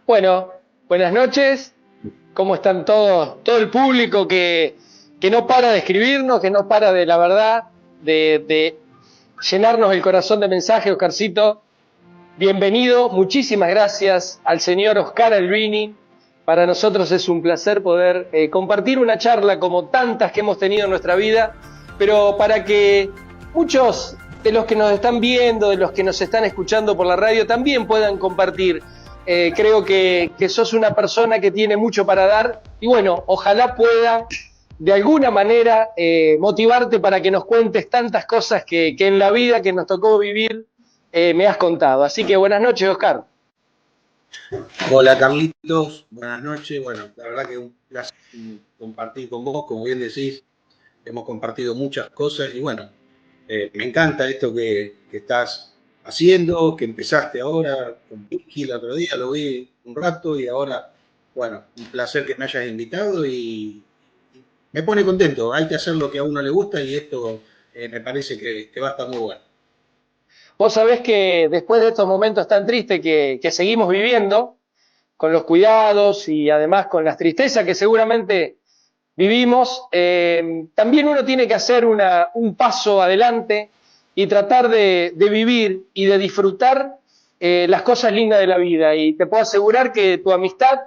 Bueno, buenas noches. ¿Cómo están todos? Todo el público que no para de escribirnos, que no para de, la verdad, de llenarnos el corazón de mensajes. Oscarcito, bienvenido. Muchísimas gracias al señor Oscar Albini. Para nosotros es un placer poder compartir una charla como tantas que hemos tenido en nuestra vida, pero para que muchos de los que nos están viendo, de los que nos están escuchando por la radio, también puedan compartir. Creo que sos una persona que tiene mucho para dar y bueno, ojalá pueda de alguna manera motivarte para que nos cuentes tantas cosas que en la vida que nos tocó vivir me has contado. Así que buenas noches, Oscar. Hola Carlitos, buenas noches. Bueno, la verdad que es un placer compartir con vos, como bien decís, hemos compartido muchas cosas y bueno, me encanta esto que estás haciendo, que empezaste ahora con Vicky el otro día, lo vi un rato y ahora, bueno, un placer que me hayas invitado y me pone contento. Hay que hacer lo que a uno le gusta y esto me parece que va a estar muy bueno. Vos sabés que después de estos momentos tan tristes que seguimos viviendo, con los cuidados y además con las tristezas que seguramente vivimos, también uno tiene que hacer un paso adelante y tratar de vivir y de disfrutar las cosas lindas de la vida. Y te puedo asegurar que tu amistad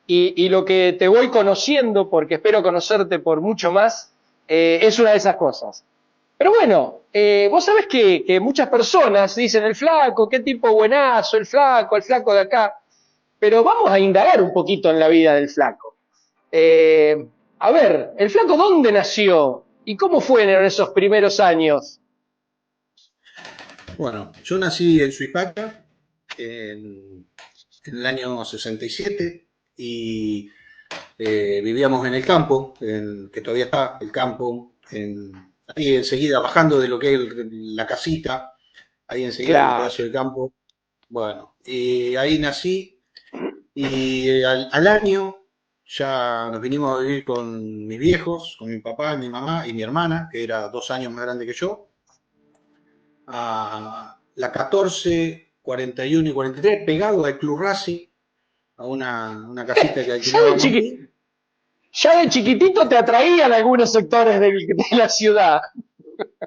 y lo que te voy conociendo, porque espero conocerte por mucho más, es una de esas cosas. Pero bueno, vos sabés que muchas personas dicen el flaco, qué tipo buenazo, el flaco de acá. Pero vamos a indagar un poquito en la vida del flaco. A ver, ¿el flaco dónde nació? ¿Y cómo fue en esos primeros años? Bueno, yo nací en Suipacha en el año 67 y vivíamos en el campo, que todavía está el campo, ahí enseguida bajando de lo que es la casita, ahí enseguida en el pedazo de campo. Bueno, y ahí nací y al año ya nos vinimos a vivir con mis viejos, con mi papá, mi mamá y mi hermana, que era 2 años más grande que yo, a la 14, 41 y 43, pegado al Club Racing, a una casita que alquilábamos ahí. Ya de chiquitito te atraían algunos sectores de la ciudad.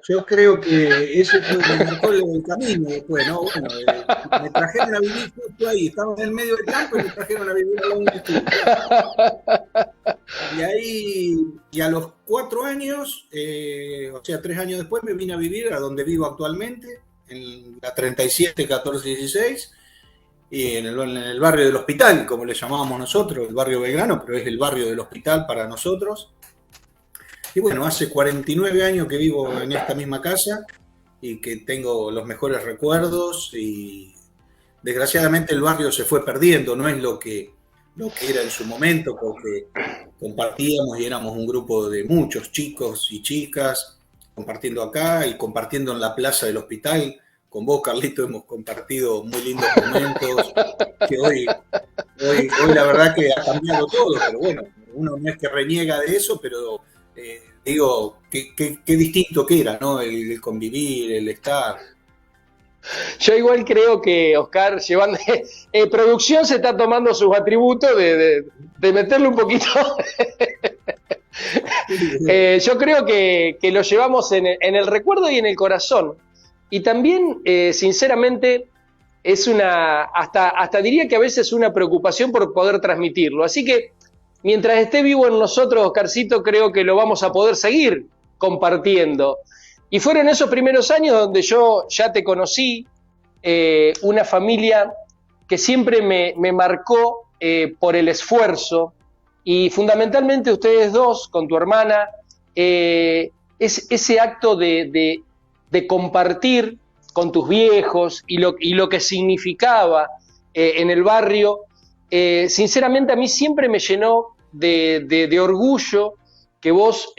Yo creo que ese fue el que marcó el camino después, ¿no? Bueno, me trajeron a vivir justo ahí, estaba en el medio del campo y me trajeron a vivir a la universidad. Y ahí, y a los 4 años, o sea, 3 años después, me vine a vivir a donde vivo actualmente, en la 37, 14, 16, y en el barrio del Hospital, como le llamábamos nosotros, el barrio Belgrano, pero es el barrio del Hospital para nosotros. Y bueno, hace 49 años que vivo en esta misma casa y que tengo los mejores recuerdos y desgraciadamente el barrio se fue perdiendo, no es lo que era en su momento, porque compartíamos y éramos un grupo de muchos chicos y chicas compartiendo acá y compartiendo en la plaza del Hospital. Con vos, Carlito, hemos compartido muy lindos momentos, que hoy la verdad que ha cambiado todo, pero bueno, uno no es que reniega de eso, pero digo, qué distinto que era, ¿no? El convivir, el estar. Yo igual creo que Oscar, llevando producción, se está tomando sus atributos de meterle un poquito. Yo creo que lo llevamos en el recuerdo y en el corazón. Y también, sinceramente, es hasta diría que a veces una preocupación por poder transmitirlo. Así que, mientras esté vivo en nosotros, Oscarcito, creo que lo vamos a poder seguir compartiendo. Y fueron esos primeros años donde yo ya te conocí, una familia que siempre me marcó por el esfuerzo y fundamentalmente ustedes dos, con tu hermana, ese acto de compartir con tus viejos y lo que significaba en el barrio, sinceramente a mí siempre me llenó de orgullo que vos,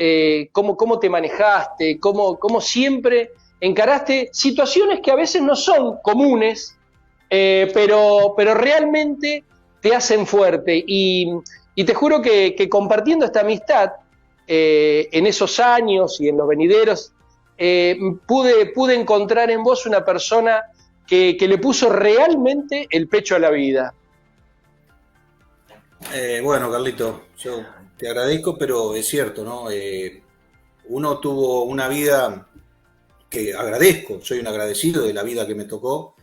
cómo te manejaste, cómo siempre encaraste situaciones que a veces no son comunes, pero realmente te hacen fuerte. Y te juro que compartiendo esta amistad en esos años y en los venideros, pude encontrar en vos una persona que le puso realmente el pecho a la vida? Bueno, Carlito, yo te agradezco, pero es cierto, ¿no? Uno tuvo una vida que agradezco, soy un agradecido de la vida que me tocó.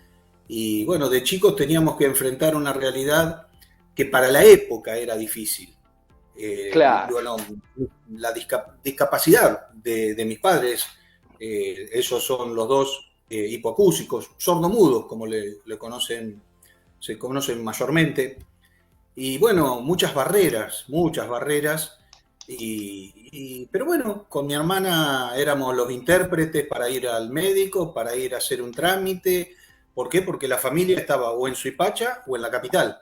Y bueno, de chicos teníamos que enfrentar una realidad que para la época era difícil. Claro, Bueno, la discapacidad de mis padres, esos son los dos hipoacúsicos, sordomudos, como se conocen mayormente. Y bueno, muchas barreras. Pero bueno, con mi hermana éramos los intérpretes para ir al médico, para ir a hacer un trámite. ¿Por qué? Porque la familia estaba o en Suipacha o en la capital.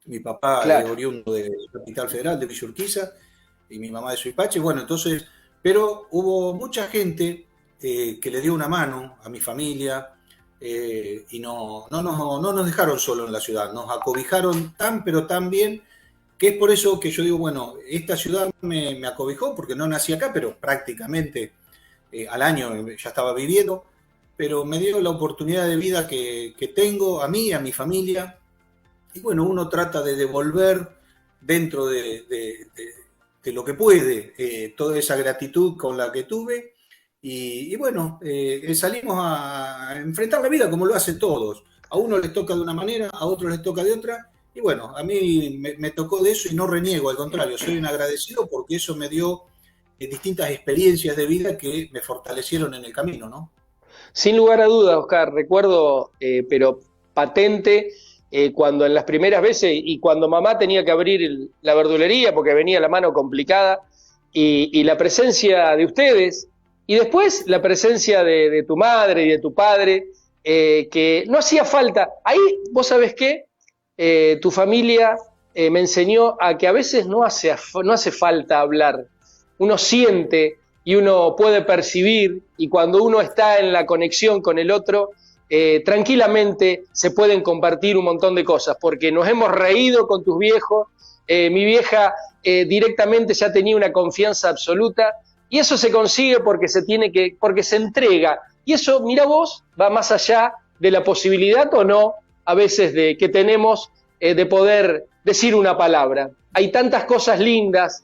Mi papá es claro. oriundo de Capital Federal, de Villa Urquiza, y mi mamá de Suipacha. Bueno, entonces, pero hubo mucha gente que le dio una mano a mi familia y no nos dejaron solo en la ciudad, nos acobijaron tan pero tan bien que es por eso que yo digo, bueno, esta ciudad me acobijó porque no nací acá, pero prácticamente al año ya estaba viviendo, pero me dio la oportunidad de vida que tengo a mí, a mi familia, y bueno, uno trata de devolver dentro de lo que puede toda esa gratitud con la que tuve, y bueno, salimos a enfrentar la vida como lo hacen todos. A uno les toca de una manera, a otros les toca de otra, y bueno, a mí me tocó de eso y no reniego, al contrario, soy un agradecido porque eso me dio distintas experiencias de vida que me fortalecieron en el camino, ¿no? Sin lugar a dudas, Oscar, recuerdo, pero patente, cuando en las primeras veces y cuando mamá tenía que abrir la verdulería porque venía la mano complicada y la presencia de ustedes y después la presencia de tu madre y de tu padre, que no hacía falta. Ahí, vos sabés qué, tu familia me enseñó a que a veces no hace falta hablar, uno siente y uno puede percibir y cuando uno está en la conexión con el otro, tranquilamente se pueden compartir un montón de cosas, porque nos hemos reído con tus viejos, mi vieja directamente ya tenía una confianza absoluta y eso se consigue porque se entrega y eso, mira vos, va más allá de la posibilidad o no a veces de que tenemos de poder decir una palabra. Hay tantas cosas lindas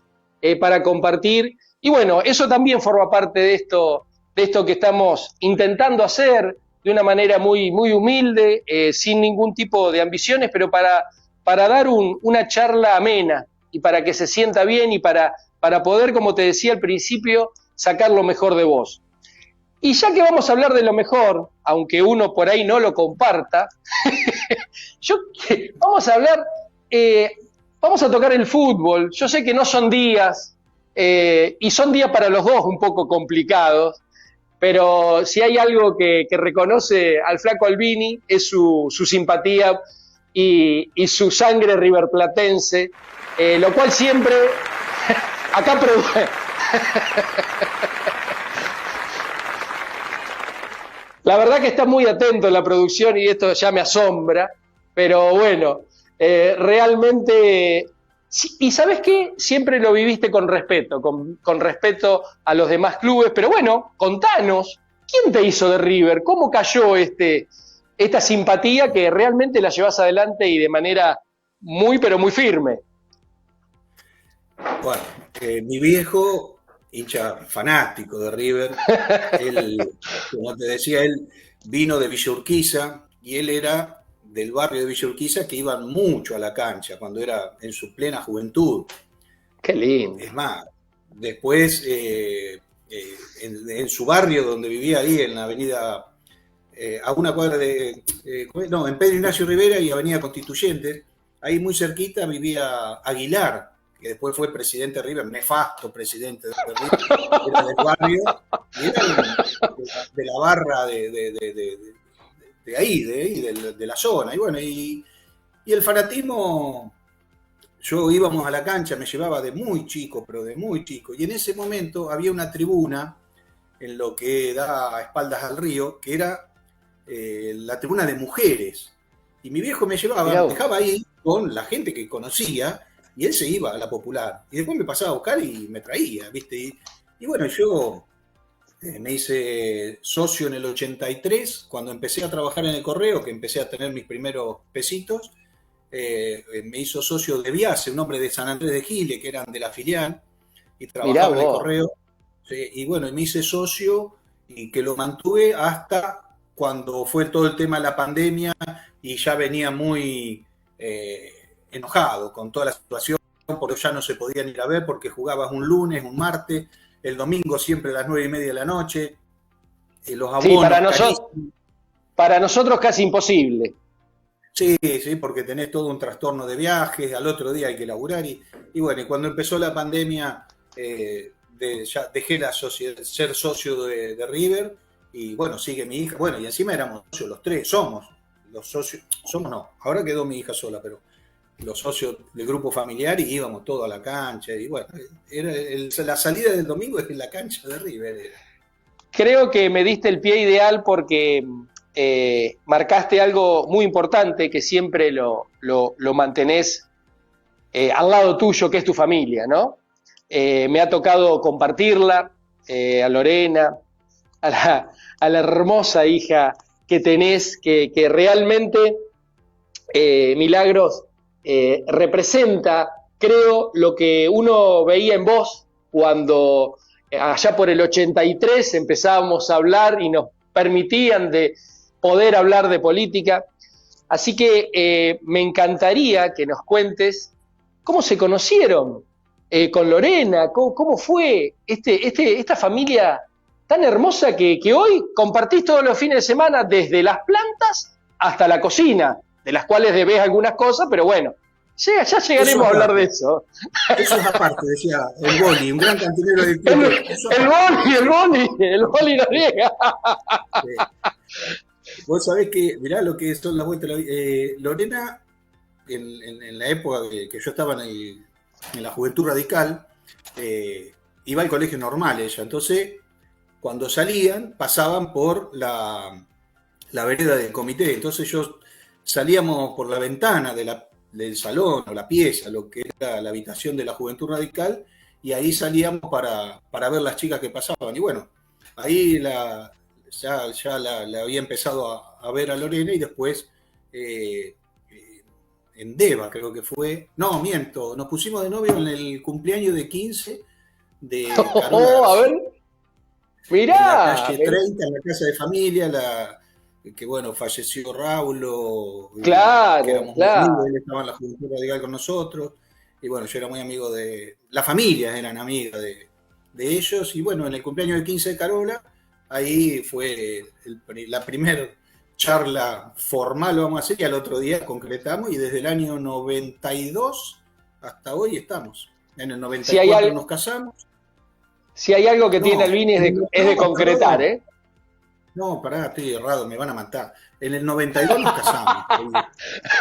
para compartir y bueno, eso también forma parte de esto que estamos intentando hacer de una manera muy humilde, sin ningún tipo de ambiciones, pero para dar una charla amena y para que se sienta bien y para poder, como te decía al principio, sacar lo mejor de vos. Y ya que vamos a hablar de lo mejor, aunque uno por ahí no lo comparta, yo vamos a hablar, vamos a tocar el fútbol. Yo sé que no son días, y son días para los dos un poco complicados, pero si hay algo que reconoce al flaco Albini es su simpatía y su sangre riverplatense, lo cual siempre acá la verdad que está muy atento en la producción y esto ya me asombra, pero bueno, realmente. ¿Y sabes qué? Siempre lo viviste con respeto, con respeto a los demás clubes, pero bueno, contanos, ¿quién te hizo de River? ¿Cómo cayó esta simpatía que realmente la llevas adelante y de manera muy, pero muy firme? Bueno, mi viejo, hincha fanático de River, él, como te decía, él vino de Villa Urquiza y él era del barrio de Villa Urquiza que iban mucho a la cancha cuando era en su plena juventud. Qué lindo. Es más, después en su barrio donde vivía ahí en la avenida, a una cuadra no, en Pedro Ignacio Rivera y Avenida Constituyentes, ahí muy cerquita vivía Aguilar, que después fue presidente de River, nefasto presidente de River, era del barrio, y era de la barra de ahí, de la zona. Y bueno, y el fanatismo, yo íbamos a la cancha, me llevaba de muy chico, pero de muy chico, y en ese momento había una tribuna en lo que da a espaldas al río, que era la tribuna de mujeres. Y mi viejo me llevaba, dejaba ahí con la gente que conocía, y él se iba a la popular. Y después me pasaba a buscar y me traía, ¿viste? Y bueno, yo Me hice socio en el 83, cuando empecé a trabajar en el correo, que empecé a tener mis primeros pesitos. Me hizo socio de Viase, un hombre de San Andrés de Giles, que eran de la filial, y Mirá trabajaba en el vos. correo. Sí, y bueno, me hice socio y que lo mantuve hasta cuando fue todo el tema de la pandemia y ya venía muy enojado con toda la situación, porque ya no se podían ir a ver porque jugabas un lunes, un martes, el domingo siempre a las 9:30 de la noche, los Sí, abonos carísimos. para nosotros casi imposible. Sí, sí, porque tenés todo un trastorno de viajes, al otro día hay que laburar y bueno, y cuando empezó la pandemia ya dejé ser socio de River y bueno, sigue mi hija, bueno, y encima éramos socios los tres, somos los socios, somos no, ahora quedó mi hija sola, pero los socios del grupo familiar y íbamos todos a la cancha y bueno, la salida del domingo es en la cancha de River. Creo que me diste el pie ideal porque marcaste algo muy importante que siempre lo mantenés al lado tuyo, que es tu familia, ¿no? Me ha tocado compartirla a Lorena, a la hermosa hija que tenés, que realmente, Milagros, representa, creo, lo que uno veía en vos cuando allá por el 83 empezábamos a hablar y nos permitían de poder hablar de política. Así que me encantaría que nos cuentes cómo se conocieron con Lorena, cómo fue esta familia tan hermosa que hoy compartís todos los fines de semana, desde las plantas hasta la cocina, de las cuales debés algunas cosas, pero bueno, ya Eso llegaremos a hablar de aparte, eso. eso es aparte, decía el Boli, un gran cantinero del El, club. Eso aparte. el boli no llega. Vos sabés que, mirá lo que son las vueltas de la vida. Lorena, en la época que yo estaba en la Juventud Radical, iba al colegio normal ella. Entonces, cuando salían, pasaban por la vereda del comité. Entonces yo salíamos por la ventana del salón o la pieza, lo que era la habitación de la Juventud Radical, y ahí salíamos para ver las chicas que pasaban. Y bueno, ahí la había empezado a ver a Lorena y después en Deva creo que fue, no, miento, nos pusimos de novio en el cumpleaños de 15 de Carola A ver, García, en la mirá, calle 30, en la casa de familia, que bueno, falleció Raulo, que claro, éramos muy amigos, claro. él estaba en la Juventud Radical con nosotros, y bueno, yo era muy amigo las familias eran amigas de ellos, y bueno, en el cumpleaños de 15 de Carola, ahí fue la primera charla formal, vamos a decir, y al otro día concretamos, y desde el año 92 hasta hoy estamos. En el Si hay, 94 nos casamos. si hay algo que tiene No, Albini es de no, concretar, perdón. ¿eh? No, pará, estoy errado, me van a matar. En el 92 nos casamos.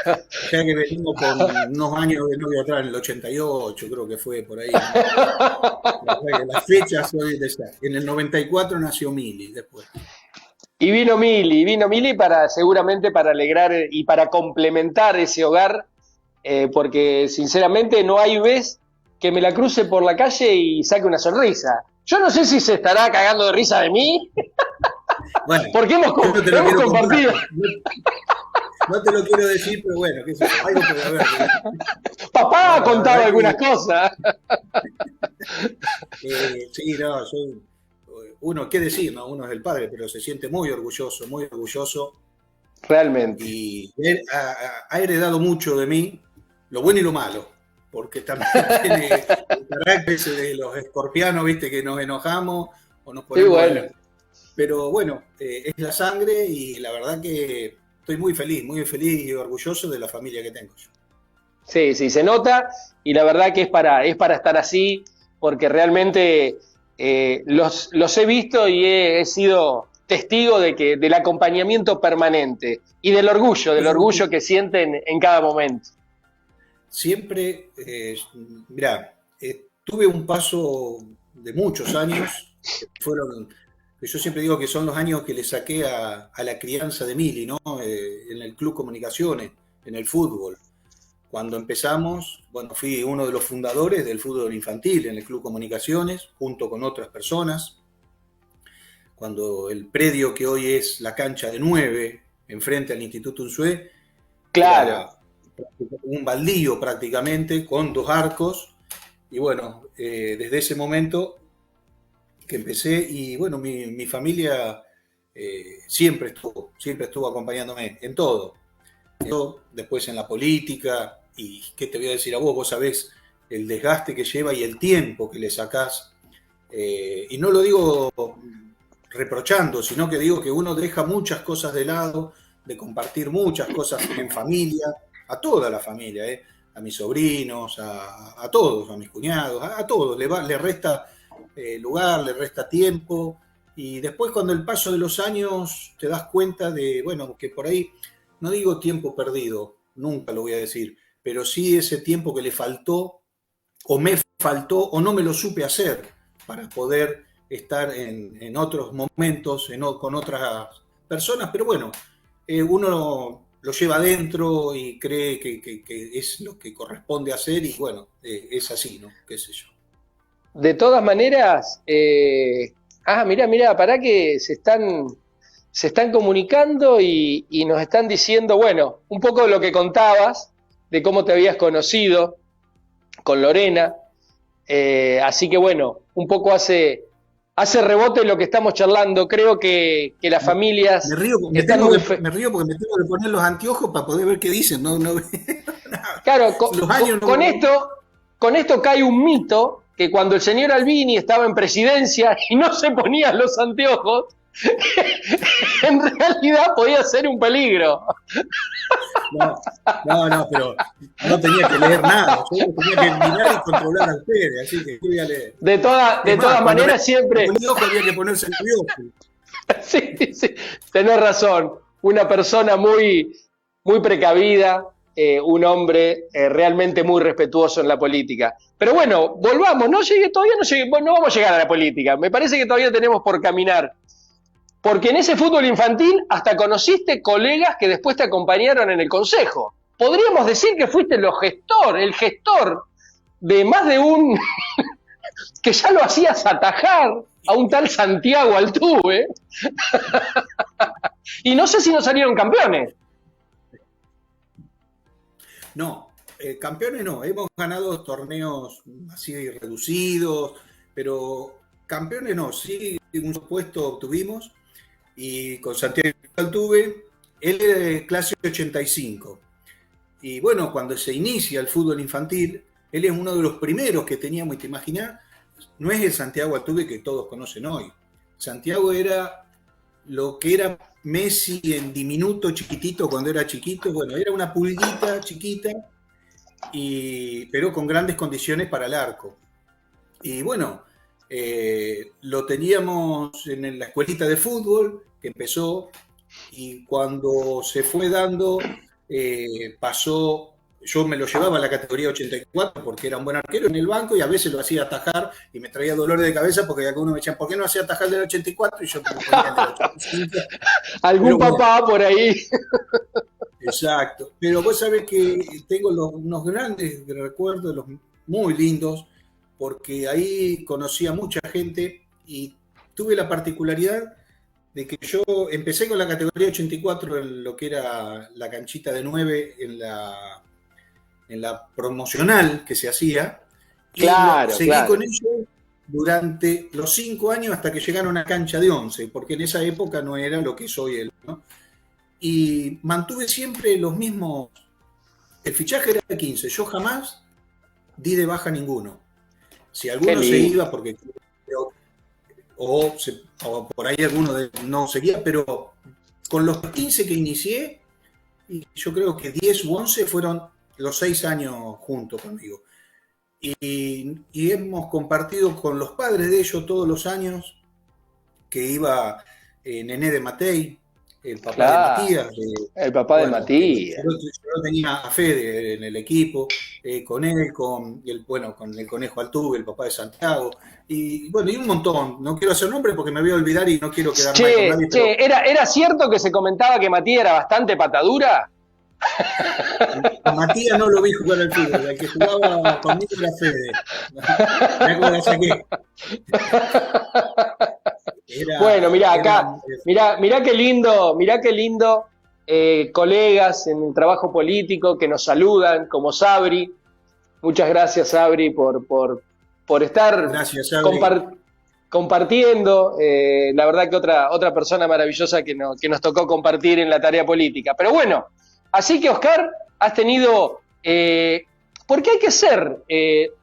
O sea que venimos con unos años de novio atrás, en el 88, creo que fue por ahí. Las fechas soy de esa. En el 94 nació Mili después. Y vino Mili para seguramente para alegrar y para complementar ese hogar, porque sinceramente no hay vez que me la cruce por la calle y saque una sonrisa. Yo no sé si se estará cagando de risa de mí, Bueno, porque yo no te lo hemos quiero comprar. compartido. No te lo quiero decir, pero bueno, qué sé yo, algo puede haber. Papá ha No, la contado verdad algunas que cosas. sí, no, uno, qué decir, ¿no? Uno es el padre, pero se siente muy orgulloso Realmente. y él ha heredado mucho de mí, lo bueno y lo malo, porque también tiene el carácter ese de los escorpianos, viste, que nos enojamos o nos Y ponemos bueno, pero bueno, es la sangre y la verdad que estoy muy feliz y orgulloso de la familia que tengo yo. sí, sí, se nota y la verdad que es para estar así, porque realmente los he visto y he sido testigo del acompañamiento permanente y del Sí, orgullo que sienten en cada momento. siempre, mirá, tuve un paso de muchos años, que yo siempre digo que son los años que le saqué a la crianza de Mili, ¿no? En el Club Comunicaciones, en el fútbol. Cuando empezamos, bueno, fui uno de los fundadores del fútbol infantil en el Club Comunicaciones, junto con otras personas. cuando el predio que hoy es la cancha de 9, enfrente al Instituto Unzué, Claro. era un baldío prácticamente, con 2 arcos, y bueno, desde ese momento que empecé, y bueno, mi familia siempre estuvo acompañándome en todo. Yo, después en la política, y qué te voy a decir a vos sabés el desgaste que lleva y el tiempo que le sacás, y no lo digo reprochando, sino que digo que uno deja muchas cosas de lado, de compartir muchas cosas en familia, a toda la familia, a mis sobrinos, a todos, a mis cuñados, a todos, le resta lugar, le resta tiempo, y después cuando el paso de los años te das cuenta de, bueno, que por ahí, no digo tiempo perdido, nunca lo voy a decir, pero sí ese tiempo que le faltó, o me faltó, o no me lo supe hacer, para poder estar en otros momentos, con otras personas, pero bueno, uno lo lleva adentro y cree que es lo que corresponde hacer, y bueno, es así, ¿no? Qué sé yo. De todas maneras, mira, pará que se están comunicando y nos están diciendo, bueno, un poco de lo que contabas, de cómo te habías conocido con Lorena, así que bueno, un poco hace rebote lo que estamos charlando. Creo que las familias me río porque me tengo que poner los anteojos para poder ver qué dicen, no Claro, los años con esto cae un mito, que cuando el señor Albini estaba en presidencia y no se ponía los anteojos, en realidad podía ser un peligro. No, pero no tenía que leer nada, yo tenía que mirar y controlar a ustedes, así que voy a leer. De todas maneras, siempre. El ojo había que ponerse nervioso. Sí, tenés razón. Una persona muy, muy precavida, un hombre realmente muy respetuoso en la política. Pero bueno, volvamos, todavía no vamos a llegar a la política. Me parece que todavía tenemos por caminar. Porque en ese fútbol infantil hasta conociste colegas que después te acompañaron en el consejo. Podríamos decir que fuiste el gestor de más de un que ya lo hacías atajar a un tal Santiago Altuve. Y no sé si no salieron campeones. No, campeones no, hemos ganado torneos así reducidos, pero campeones no, sí un puesto obtuvimos, y con Santiago Altuve, él es de clase 85, y bueno, cuando se inicia el fútbol infantil, él es uno de los primeros que teníamos, y te imaginas, no es el Santiago Altuve que todos conocen hoy. Santiago era lo que era Messi en diminuto, chiquitito, cuando era chiquito. Bueno, era una pulguita chiquita, pero con grandes condiciones para el arco. Y bueno, lo teníamos en la escuelita de fútbol, que empezó, y cuando se fue dando, pasó. Yo me lo llevaba a la categoría 84 porque era un buen arquero en el banco, y a veces lo hacía atajar y me traía dolores de cabeza porque algunos me decían, ¿por qué no hacía atajar del 84? Y yo me ponía el del 85. Algún papá por ahí. Exacto. Pero vos sabés que tengo unos grandes recuerdos, muy lindos, porque ahí conocí a mucha gente y tuve la particularidad de que yo empecé con la categoría 84 en lo que era la canchita de 9 en la promocional que se hacía, y seguí con ello durante los 5 años hasta que llegaron a cancha de 11, porque en esa época no era lo que soy él, ¿no? Y mantuve siempre los mismos. El fichaje era de 15, yo jamás di de baja ninguno. Si alguno se iba porque o por ahí alguno no seguía, pero con los 15 que inicié, y yo creo que 10 u 11 fueron los 6 años juntos conmigo. Y hemos compartido con los padres de ellos todos los años, que iba Nené de Matei, el papá de Matías. El papá de Matías. Yo tenía a Fede en el equipo, con él, con el Conejo Altuve, el papá de Santiago, y bueno, y un montón. No quiero hacer nombres porque me voy a olvidar y no quiero quedar mal con nadie. Pero... ¿Era cierto que se comentaba que Matías era bastante patadura? A Matías no lo vi jugar al fútbol, el que jugaba conmigo era Fede. Bueno, mirá acá, mirá qué lindo, colegas en el trabajo político que nos saludan, como Sabri. Muchas gracias, Sabri, por estar Gracias, Sabri. Compartiendo. La verdad que otra persona maravillosa que nos tocó compartir en la tarea política. Pero bueno, así que, Oscar, has tenido... porque hay que ser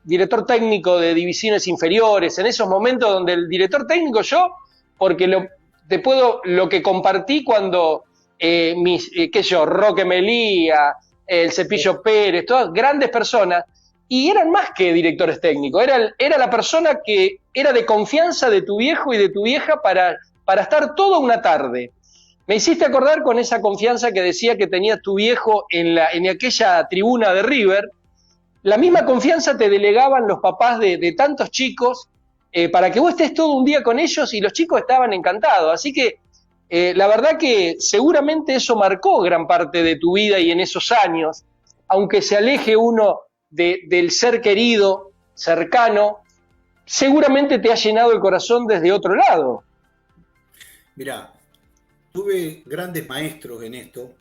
director técnico de divisiones inferiores en esos momentos donde el director técnico porque lo que compartí cuando Roque Melía, el Cepillo Pérez, todas grandes personas, y eran más que directores técnicos, era la persona que era de confianza de tu viejo y de tu vieja para estar toda una tarde. Me hiciste acordar con esa confianza que decía que tenía tu viejo en aquella tribuna de River. La misma confianza te delegaban los papás de tantos chicos para que vos estés todo un día con ellos, y los chicos estaban encantados. Así que la verdad que seguramente eso marcó gran parte de tu vida, y en esos años, aunque se aleje uno del ser querido, cercano, seguramente te ha llenado el corazón desde otro lado. Mirá, tuve grandes maestros en esto.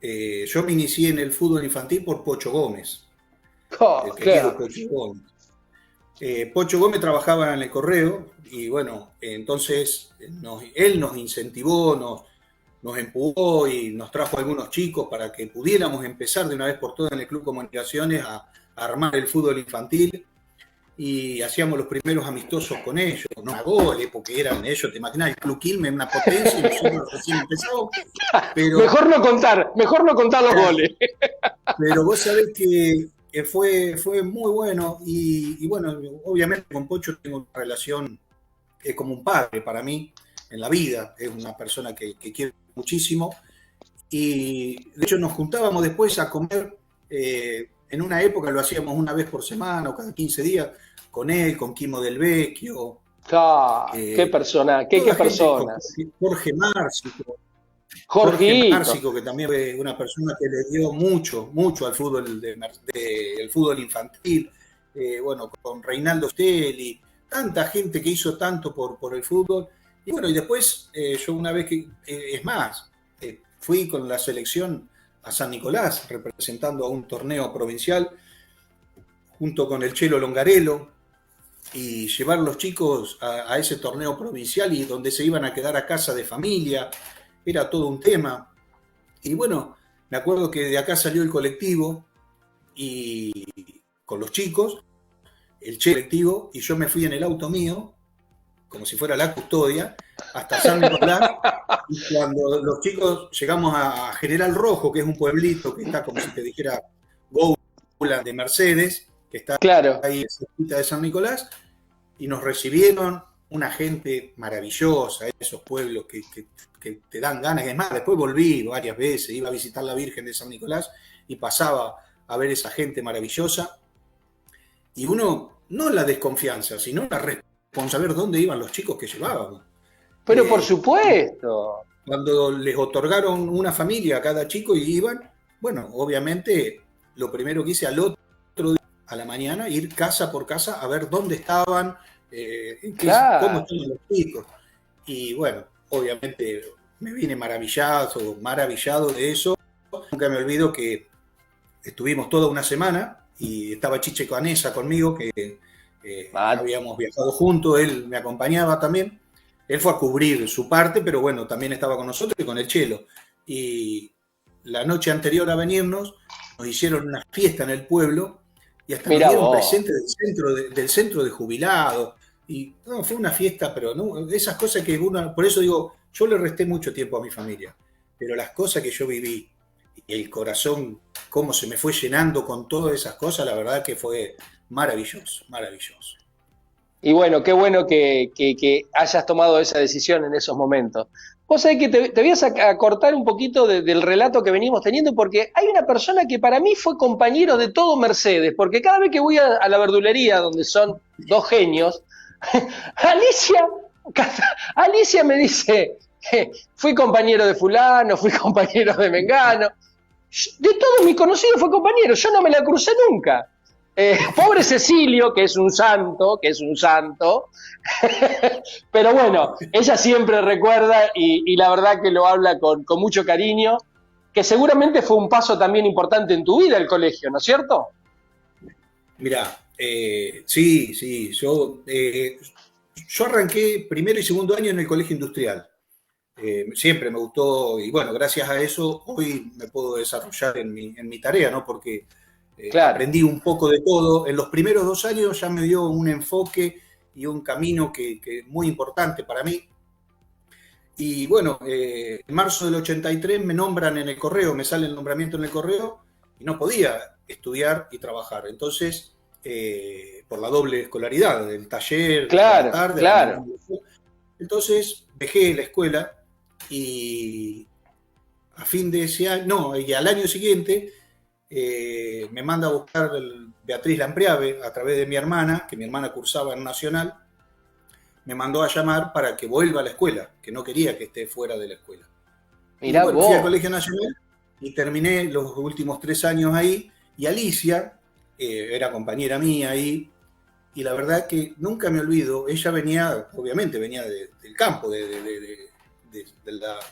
Yo me inicié en el fútbol infantil por Pocho Gómez. El querido Pocho Gómez. Pocho Gómez trabajaba en el correo, y bueno, entonces él nos incentivó, nos empujó y nos trajo algunos chicos para que pudiéramos empezar de una vez por todas en el Club Comunicaciones a armar el fútbol infantil, y hacíamos los primeros amistosos con ellos, no a goles, porque eran ellos, te imaginas, el Club Quilmes, una potencia, y nosotros recién empezamos. Pero, mejor no contar los goles. Pero vos sabés que fue muy bueno, y bueno, obviamente con Pocho tengo una relación como un padre para mí en la vida, es una persona que quiero muchísimo, y de hecho nos juntábamos después a comer, en una época lo hacíamos una vez por semana o cada 15 días, con él, con Quimo del Vecchio. Qué personas. Jorge Márcico, que también fue una persona que le dio mucho al fútbol, el fútbol infantil. Bueno, con Reinaldo Stelli, tanta gente que hizo tanto por el fútbol. Y bueno, y después yo una vez fui con la selección a San Nicolás, representando a un torneo provincial, junto con el Chelo Longarello, y llevar los chicos a ese torneo provincial, y donde se iban a quedar a casa de familia, era todo un tema. Y bueno, me acuerdo que de acá salió el colectivo, y con los chicos, el colectivo, y yo me fui en el auto mío, como si fuera la custodia, hasta San Nicolás, y cuando los chicos llegamos a General Rojo, que es un pueblito que está como si te dijera Goula de Mercedes, que está ahí cerquita de San Nicolás, y nos recibieron una gente maravillosa, esos pueblos que te dan ganas. Es más, después volví varias veces, iba a visitar la Virgen de San Nicolás y pasaba a ver esa gente maravillosa, y uno, no la desconfianza, sino la responsabilidad, dónde iban los chicos que llevábamos. Pero por supuesto. Cuando les otorgaron una familia a cada chico y iban, bueno, obviamente lo primero que hice al otro día, a la mañana, ir casa por casa a ver dónde estaban, cómo estaban los chicos. Y bueno, obviamente me vine maravillado de eso. Nunca me olvido que estuvimos toda una semana y estaba Chiche Canesa conmigo, que habíamos viajado juntos, él me acompañaba también. Él fue a cubrir su parte, pero bueno, también estaba con nosotros y con el Chelo. Y la noche anterior a venirnos, nos hicieron una fiesta en el pueblo, y hasta nos dieron presente del centro de jubilados. Y no, fue una fiesta, pero no, esas cosas que uno, por eso digo, yo le resté mucho tiempo a mi familia, pero las cosas que yo viví, y el corazón, cómo se me fue llenando con todas esas cosas, la verdad que fue maravilloso. Y bueno, qué bueno que hayas tomado esa decisión en esos momentos. Vos sabés que te voy a cortar un poquito del relato que venimos teniendo, porque hay una persona que para mí fue compañero de todo Mercedes, porque cada vez que voy a la verdulería, donde son dos genios, Alicia me dice, fui compañero de fulano, fui compañero de mengano. De todos mis conocidos fue compañero, yo no me la crucé nunca. Pobre Cecilio, que es un santo, pero bueno, ella siempre recuerda y la verdad que lo habla con mucho cariño, que seguramente fue un paso también importante en tu vida el colegio, ¿no es cierto? Mirá, sí, yo arranqué primero y segundo año en el colegio industrial. Siempre me gustó y bueno, gracias a eso hoy me puedo desarrollar en mi tarea, ¿no? Porque Claro. aprendí un poco de todo. En los primeros 2 años ya me dio un enfoque y un camino que muy importante para mí. Y bueno, en marzo del 83 me nombran en el correo, me sale el nombramiento en el correo y no podía estudiar y trabajar. Entonces, por la doble escolaridad, del taller a la Claro, tarde, a la claro. mañana. Entonces, dejé la escuela y a fin de ese año, no, y al año siguiente me manda a buscar Beatriz Lampreave a través de mi hermana, que mi hermana cursaba en Nacional, me mandó a llamar para que vuelva a la escuela, que no quería que esté fuera de la escuela. Y Mirá bueno, fui al vos. Colegio Nacional y terminé los últimos 3 años ahí. Y Alicia era compañera mía ahí. Y la verdad que nunca me olvido, ella venía, obviamente venía del campo, de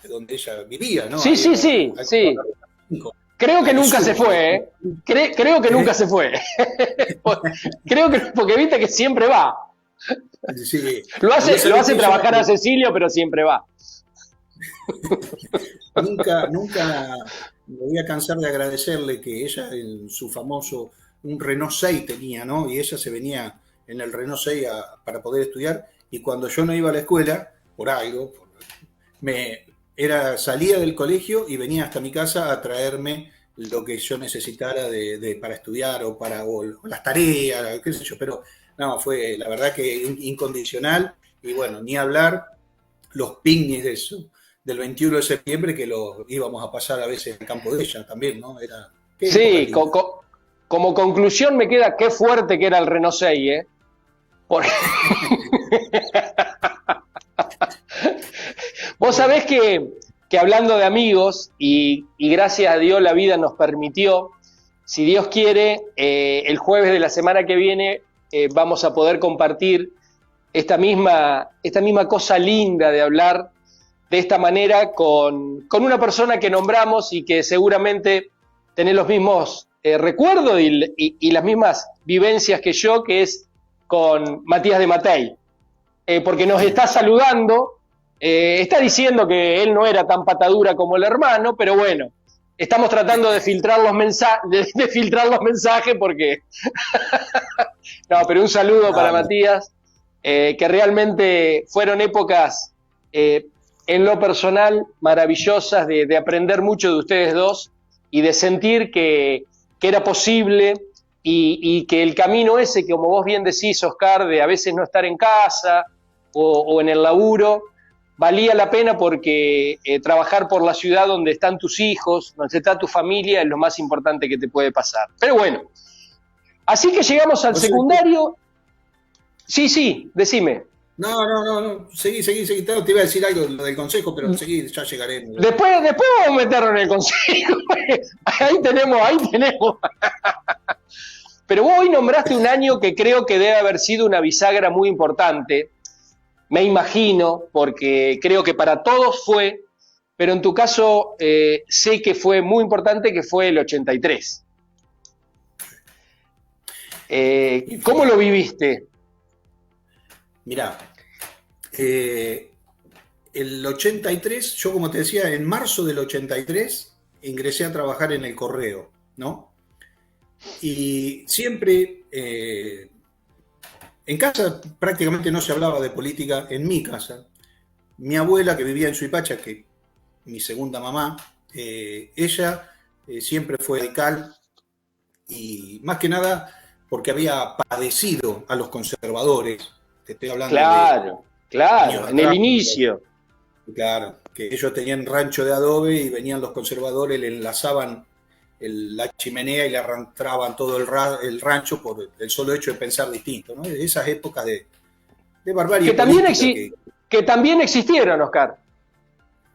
donde ella vivía, ¿no? Sí, Ahí sí, sí, al costado sí. de la 5, Creo que al nunca se sur. fue, ¿eh? Creo que nunca ¿Eh? se fue. Creo que, porque viste que siempre va. Sí. Y vos Lo sabés hace que ella trabajar a Cecilio, pero siempre va. nunca me voy a cansar de agradecerle que ella en su famoso, un Renault 6 tenía, ¿no? Y ella se venía en el Renault 6 para poder estudiar y cuando yo no iba a la escuela, por algo, salía del colegio y venía hasta mi casa a traerme lo que yo necesitara para estudiar o las tareas, qué sé yo, pero no, fue la verdad que incondicional y bueno, ni hablar los picnics de eso, del 21 de septiembre que lo íbamos a pasar a veces en el campo de ella también, ¿no? Qué época Sí, linda. como conclusión me queda qué fuerte que era el Renault 6, ¿eh? Porque vos sabés que hablando de amigos, y gracias a Dios la vida nos permitió, si Dios quiere, el jueves de la semana que viene vamos a poder compartir esta misma cosa linda de hablar de esta manera con una persona que nombramos y que seguramente tenés los mismos recuerdos y las mismas vivencias que yo, que es con Matías de Matei, porque nos está saludando, está diciendo que él no era tan patadura como el hermano, pero bueno, estamos tratando de filtrar de filtrar los mensajes porque... no, pero un saludo para No, Matías, que realmente fueron épocas en lo personal maravillosas de aprender mucho de ustedes dos y de sentir que era posible y que el camino ese, que como vos bien decís, Oscar, de a veces no estar en casa o en el laburo, valía la pena porque trabajar por la ciudad donde están tus hijos, donde está tu familia, es lo más importante que te puede pasar. Pero bueno, así que llegamos al vos sabés que secundario. Sí, sí, decime. no, seguí. Te iba a decir algo lo del consejo, pero seguí, ya llegaremos. Después vamos a meternos en el consejo. Ahí tenemos, ahí tenemos. Pero vos hoy nombraste un año que creo que debe haber sido una bisagra muy importante. Me imagino, porque creo que para todos fue, pero en tu caso sé que fue muy importante, que fue el 83. Y ¿Cómo fue, lo viviste? mirá, el 83, yo como te decía, en marzo del 83 ingresé a trabajar en el correo, ¿no? Y siempre en casa prácticamente no se hablaba de política en mi casa. Mi abuela, que vivía en Suipacha, que mi segunda mamá, ella siempre fue radical y más que nada porque había padecido a los conservadores. Te estoy hablando de Claro, años claro, en el atrás. inicio. Claro, que ellos tenían rancho de adobe y venían los conservadores, le enlazaban la chimenea y le arrancaban todo el rancho por el solo hecho de pensar distinto, ¿no? Esas épocas de barbarie Que también, política que... que también existieron, Oscar.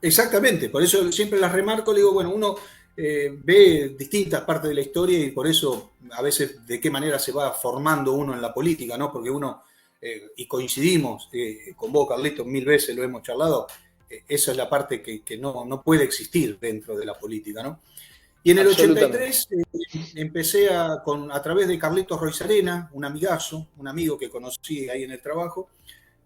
Exactamente, por eso siempre las remarco, le digo, bueno, uno ve distintas partes de la historia y por eso a veces de qué manera se va formando uno en la política, ¿no? Porque uno, y coincidimos con vos, Carlitos, 1000 veces lo hemos charlado, esa es la parte que no puede existir dentro de la política, ¿no? Y en el 83 empecé a través de Carlitos Roizarena, un amigazo, un amigo que conocí ahí en el trabajo,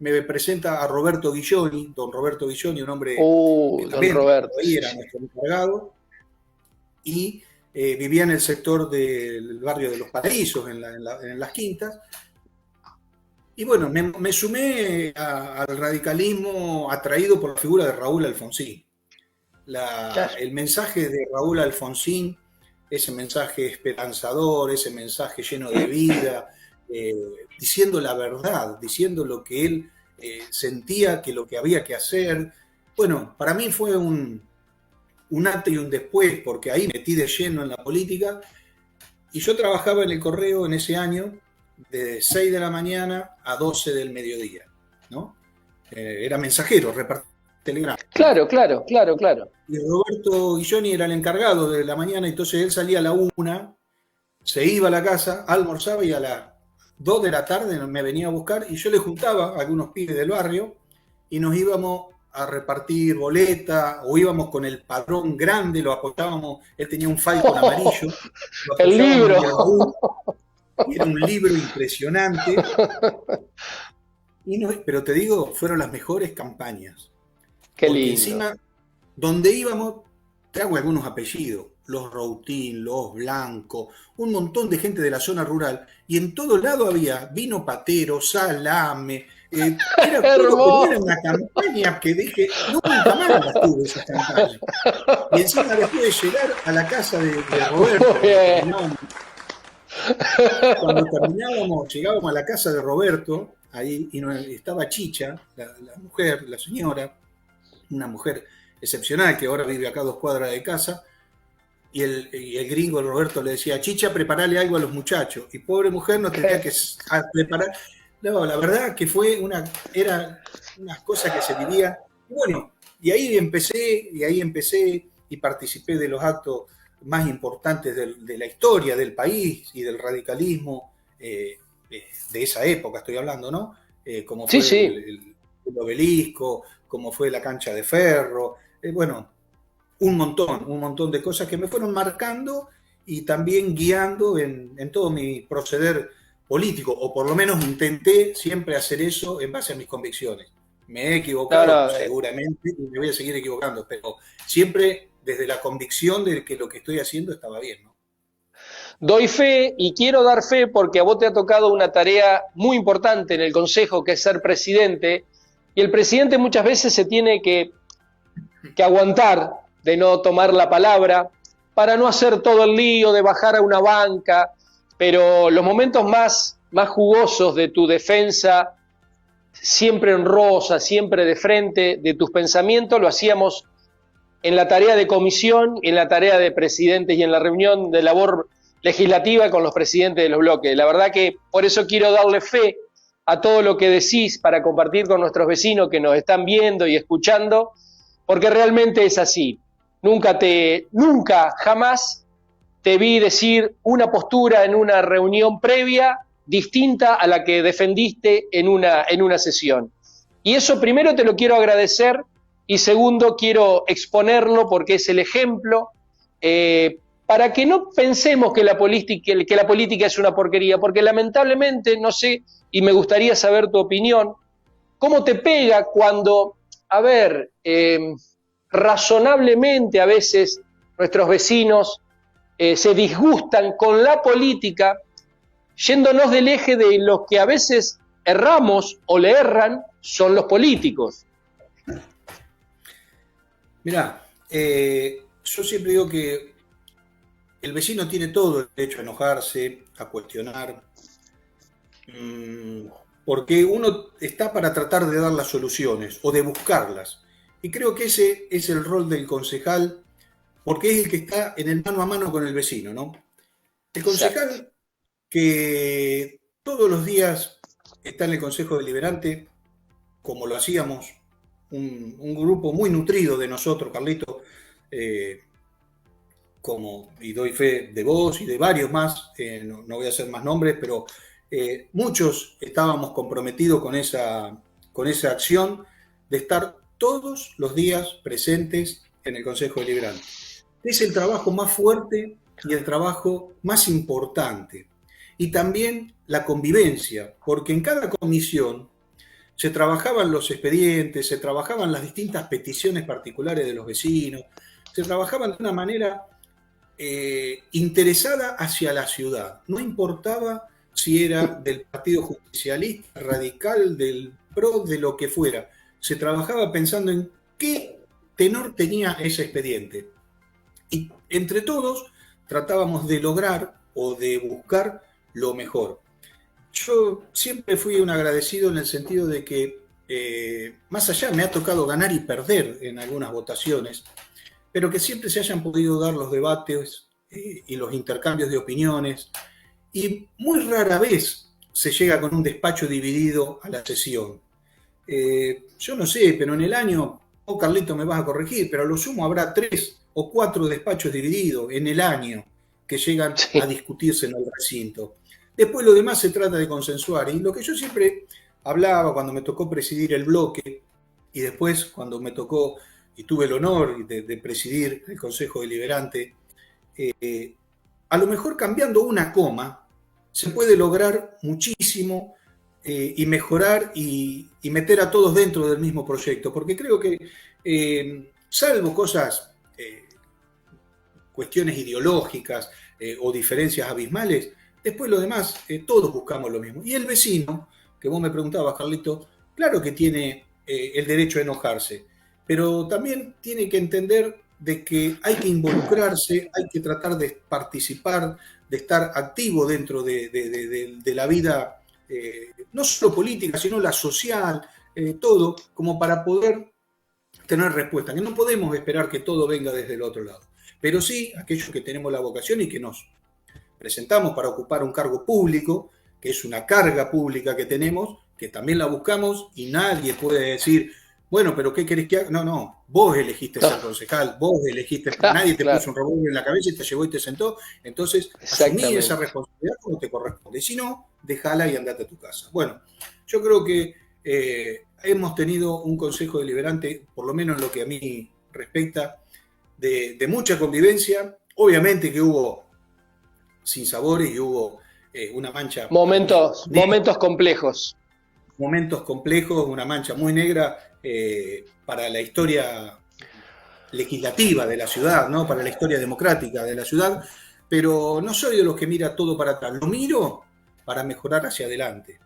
me presenta a Roberto Guilloni, don Roberto Guilloni, un hombre que también ahí era nuestro encargado, y vivía en el sector del barrio de Los Paraísos, en las Quintas. Y bueno, me sumé al radicalismo atraído por la figura de Raúl Alfonsín. El mensaje de Raúl Alfonsín, ese mensaje esperanzador, ese mensaje lleno de vida, diciendo la verdad, diciendo lo que él sentía que lo que había que hacer. Bueno, para mí fue un antes y un después, porque ahí metí de lleno en la política, y yo trabajaba en el correo en ese año de 6 de la mañana a 12 del mediodía, ¿no? Era mensajero, repartía telegrama. Claro. Y Roberto Guilloni era el encargado de la mañana, entonces él salía a la 1, se iba a la casa, almorzaba y a las 2 de la tarde me venía a buscar y yo le juntaba a algunos pibes del barrio y nos íbamos a repartir boleta o íbamos con el padrón grande, lo apoyábamos, él tenía un Falcon amarillo, el libro. Era un libro impresionante. Pero te digo, fueron las mejores campañas. Qué porque lindo. Encima, donde íbamos, te hago algunos apellidos, los Routín, los Blanco, un montón de gente de la zona rural, y en todo lado había vino patero, salame, era una campaña que dije, nunca más las tuve esas campañas. Y encima después de llegar a la casa de Roberto, cuando terminábamos, llegábamos a la casa de Roberto, ahí, y estaba Chicha, la mujer, la señora, una mujer excepcional que ahora vive acá a 2 cuadras de casa, y el gringo Roberto le decía, Chicha, preparale algo a los muchachos, y pobre mujer no tenía que preparar. No, la verdad que era una cosa que se vivía. Y bueno, y ahí empecé y participé de los actos más importantes de la historia del país y del radicalismo de esa época, estoy hablando, ¿no? Como fue el obelisco, como fue la cancha de ferro, bueno, un montón de cosas que me fueron marcando y también guiando en todo mi proceder político, o por lo menos intenté siempre hacer eso en base a mis convicciones. Me he equivocado seguramente y me voy a seguir equivocando, pero siempre desde la convicción de que lo que estoy haciendo estaba bien, ¿no? Doy fe y quiero dar fe porque a vos te ha tocado una tarea muy importante en el Consejo, que es ser presidente, y el presidente muchas veces se tiene que aguantar de no tomar la palabra para no hacer todo el lío de bajar a una banca, pero los momentos más jugosos de tu defensa, siempre en rosa, siempre de frente, de tus pensamientos, lo hacíamos en la tarea de comisión, en la tarea de presidentes y en la reunión de labor legislativa con los presidentes de los bloques. La verdad que por eso quiero darle fe a todo lo que decís para compartir con nuestros vecinos que nos están viendo y escuchando, porque realmente es así. Nunca, jamás te vi decir una postura en una reunión previa distinta a la que defendiste en una sesión. Y eso primero te lo quiero agradecer y segundo quiero exponerlo porque es el ejemplo para que no pensemos que la política es una porquería, porque lamentablemente, no sé, y me gustaría saber tu opinión, cómo te pega cuando, razonablemente a veces nuestros vecinos se disgustan con la política, yéndonos del eje de los que a veces erramos o le erran son los políticos. Mirá, yo siempre digo que el vecino tiene todo el derecho a enojarse, a cuestionar, porque uno está para tratar de dar las soluciones o de buscarlas. Y creo que ese es el rol del concejal, porque es el que está en el mano a mano con el vecino, ¿no? El concejal que todos los días está en el Consejo Deliberante, como lo hacíamos, un grupo muy nutrido de nosotros, Carlito, y doy fe de vos y de varios más, no voy a hacer más nombres, pero muchos estábamos comprometidos con esa acción de estar todos los días presentes en el Consejo Deliberante. Es el trabajo más fuerte y el trabajo más importante. Y también la convivencia, porque en cada comisión se trabajaban los expedientes, se trabajaban las distintas peticiones particulares de los vecinos, se trabajaban de una manera interesada hacia la ciudad. No importaba si era del Partido Justicialista, Radical, del PRO, de lo que fuera. Se trabajaba pensando en qué tenor tenía ese expediente. Y entre todos tratábamos de lograr o de buscar lo mejor. Yo siempre fui un agradecido en el sentido de que, más allá, me ha tocado ganar y perder en algunas votaciones, pero que siempre se hayan podido dar los debates y los intercambios de opiniones, y muy rara vez se llega con un despacho dividido a la sesión. Yo no sé, pero en el año, Carlito, me vas a corregir, pero a lo sumo habrá 3 o 4 despachos divididos en el año que llegan a discutirse en el recinto. Después lo demás se trata de consensuar, y lo que yo siempre hablaba cuando me tocó presidir el bloque, y después cuando me tocó y tuve el honor de presidir el Consejo Deliberante, a lo mejor cambiando una coma se puede lograr muchísimo y mejorar y meter a todos dentro del mismo proyecto, porque creo que salvo cosas, cuestiones ideológicas o diferencias abismales, después lo demás, todos buscamos lo mismo. Y el vecino, que vos me preguntabas, Carlito, claro que tiene el derecho a enojarse, pero también tiene que entender de que hay que involucrarse, hay que tratar de participar, de estar activo dentro de la vida, no solo política, sino la social, todo, como para poder tener respuesta. Que no podemos esperar que todo venga desde el otro lado, pero sí aquellos que tenemos la vocación y que nos presentamos para ocupar un cargo público, que es una carga pública que tenemos, que también la buscamos, y nadie puede decir, bueno, pero ¿qué querés que haga? No, vos elegiste ser concejal, vos elegiste, nadie te puso un revólver en la cabeza y te llevó y te sentó, entonces asumí esa responsabilidad como te corresponde, y si no, déjala y andate a tu casa. Bueno, yo creo que hemos tenido un Consejo Deliberante, por lo menos en lo que a mí respecta, de mucha convivencia. Obviamente que hubo sinsabores y hubo una mancha. Momentos complejos. Momentos complejos, una mancha muy negra para la historia legislativa de la ciudad, ¿no? Para la historia democrática de la ciudad, pero no soy de los que mira todo para atrás, lo miro para mejorar hacia adelante.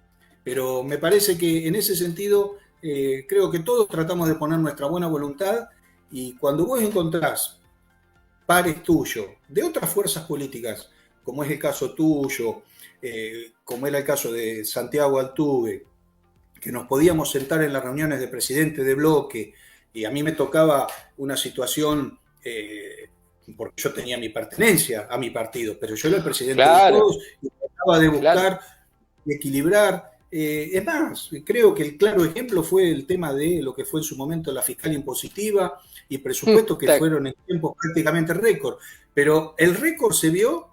Pero me parece que en ese sentido creo que todos tratamos de poner nuestra buena voluntad, y cuando vos encontrás pares tuyos de otras fuerzas políticas, como es el caso tuyo, como era el caso de Santiago Altuve, que nos podíamos sentar en las reuniones de presidente de bloque, y a mí me tocaba una situación, porque yo tenía mi pertenencia a mi partido, pero yo era el presidente de todos, y trataba de buscar y equilibrar. Es más, creo que el claro ejemplo fue el tema de lo que fue en su momento la fiscal impositiva y presupuestos que fueron en tiempos prácticamente récord, pero el récord se vio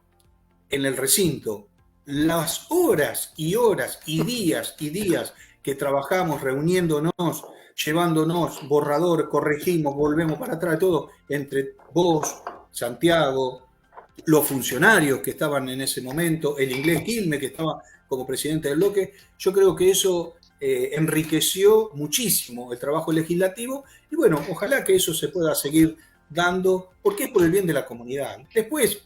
en el recinto. Las horas y horas y días que trabajamos reuniéndonos, llevándonos borrador, corregimos, volvemos para atrás, todo, entre vos, Santiago, los funcionarios que estaban en ese momento, el inglés Quilmes que estaba como presidente del bloque, yo creo que eso enriqueció muchísimo el trabajo legislativo, y bueno, ojalá que eso se pueda seguir dando, porque es por el bien de la comunidad. Después,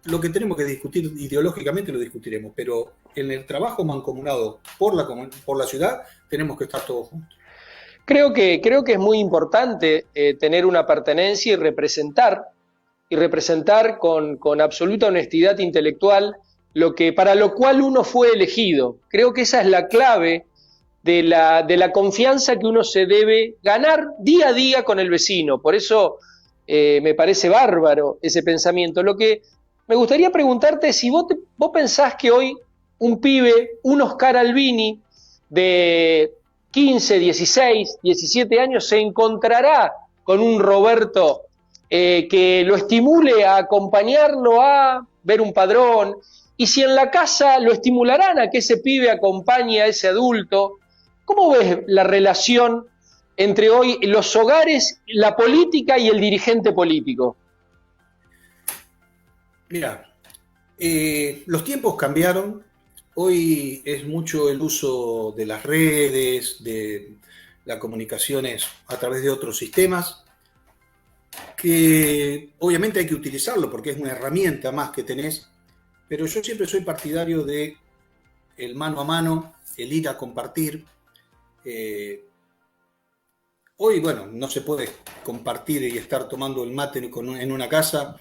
lo que tenemos que discutir ideológicamente lo discutiremos, pero en el trabajo mancomunado por la ciudad tenemos que estar todos juntos. Creo que es muy importante tener una pertenencia y representar con absoluta honestidad intelectual para lo cual uno fue elegido. Creo que esa es la clave de la confianza que uno se debe ganar día a día con el vecino. Por eso me parece bárbaro ese pensamiento. Lo que me gustaría preguntarte es si vos pensás que hoy un pibe, un Oscar Albini de 15, 16, 17 años se encontrará con un Roberto que lo estimule a acompañarlo a ver un padrón, y si en la casa lo estimularán a que ese pibe acompañe a ese adulto. ¿Cómo ves la relación entre hoy los hogares, la política y el dirigente político? Mira, los tiempos cambiaron. Hoy es mucho el uso de las redes, de las comunicaciones a través de otros sistemas, que obviamente hay que utilizarlo porque es una herramienta más que tenés, pero yo siempre soy partidario de el mano a mano, el ir a compartir. Hoy, bueno, no se puede compartir y estar tomando el mate en una casa,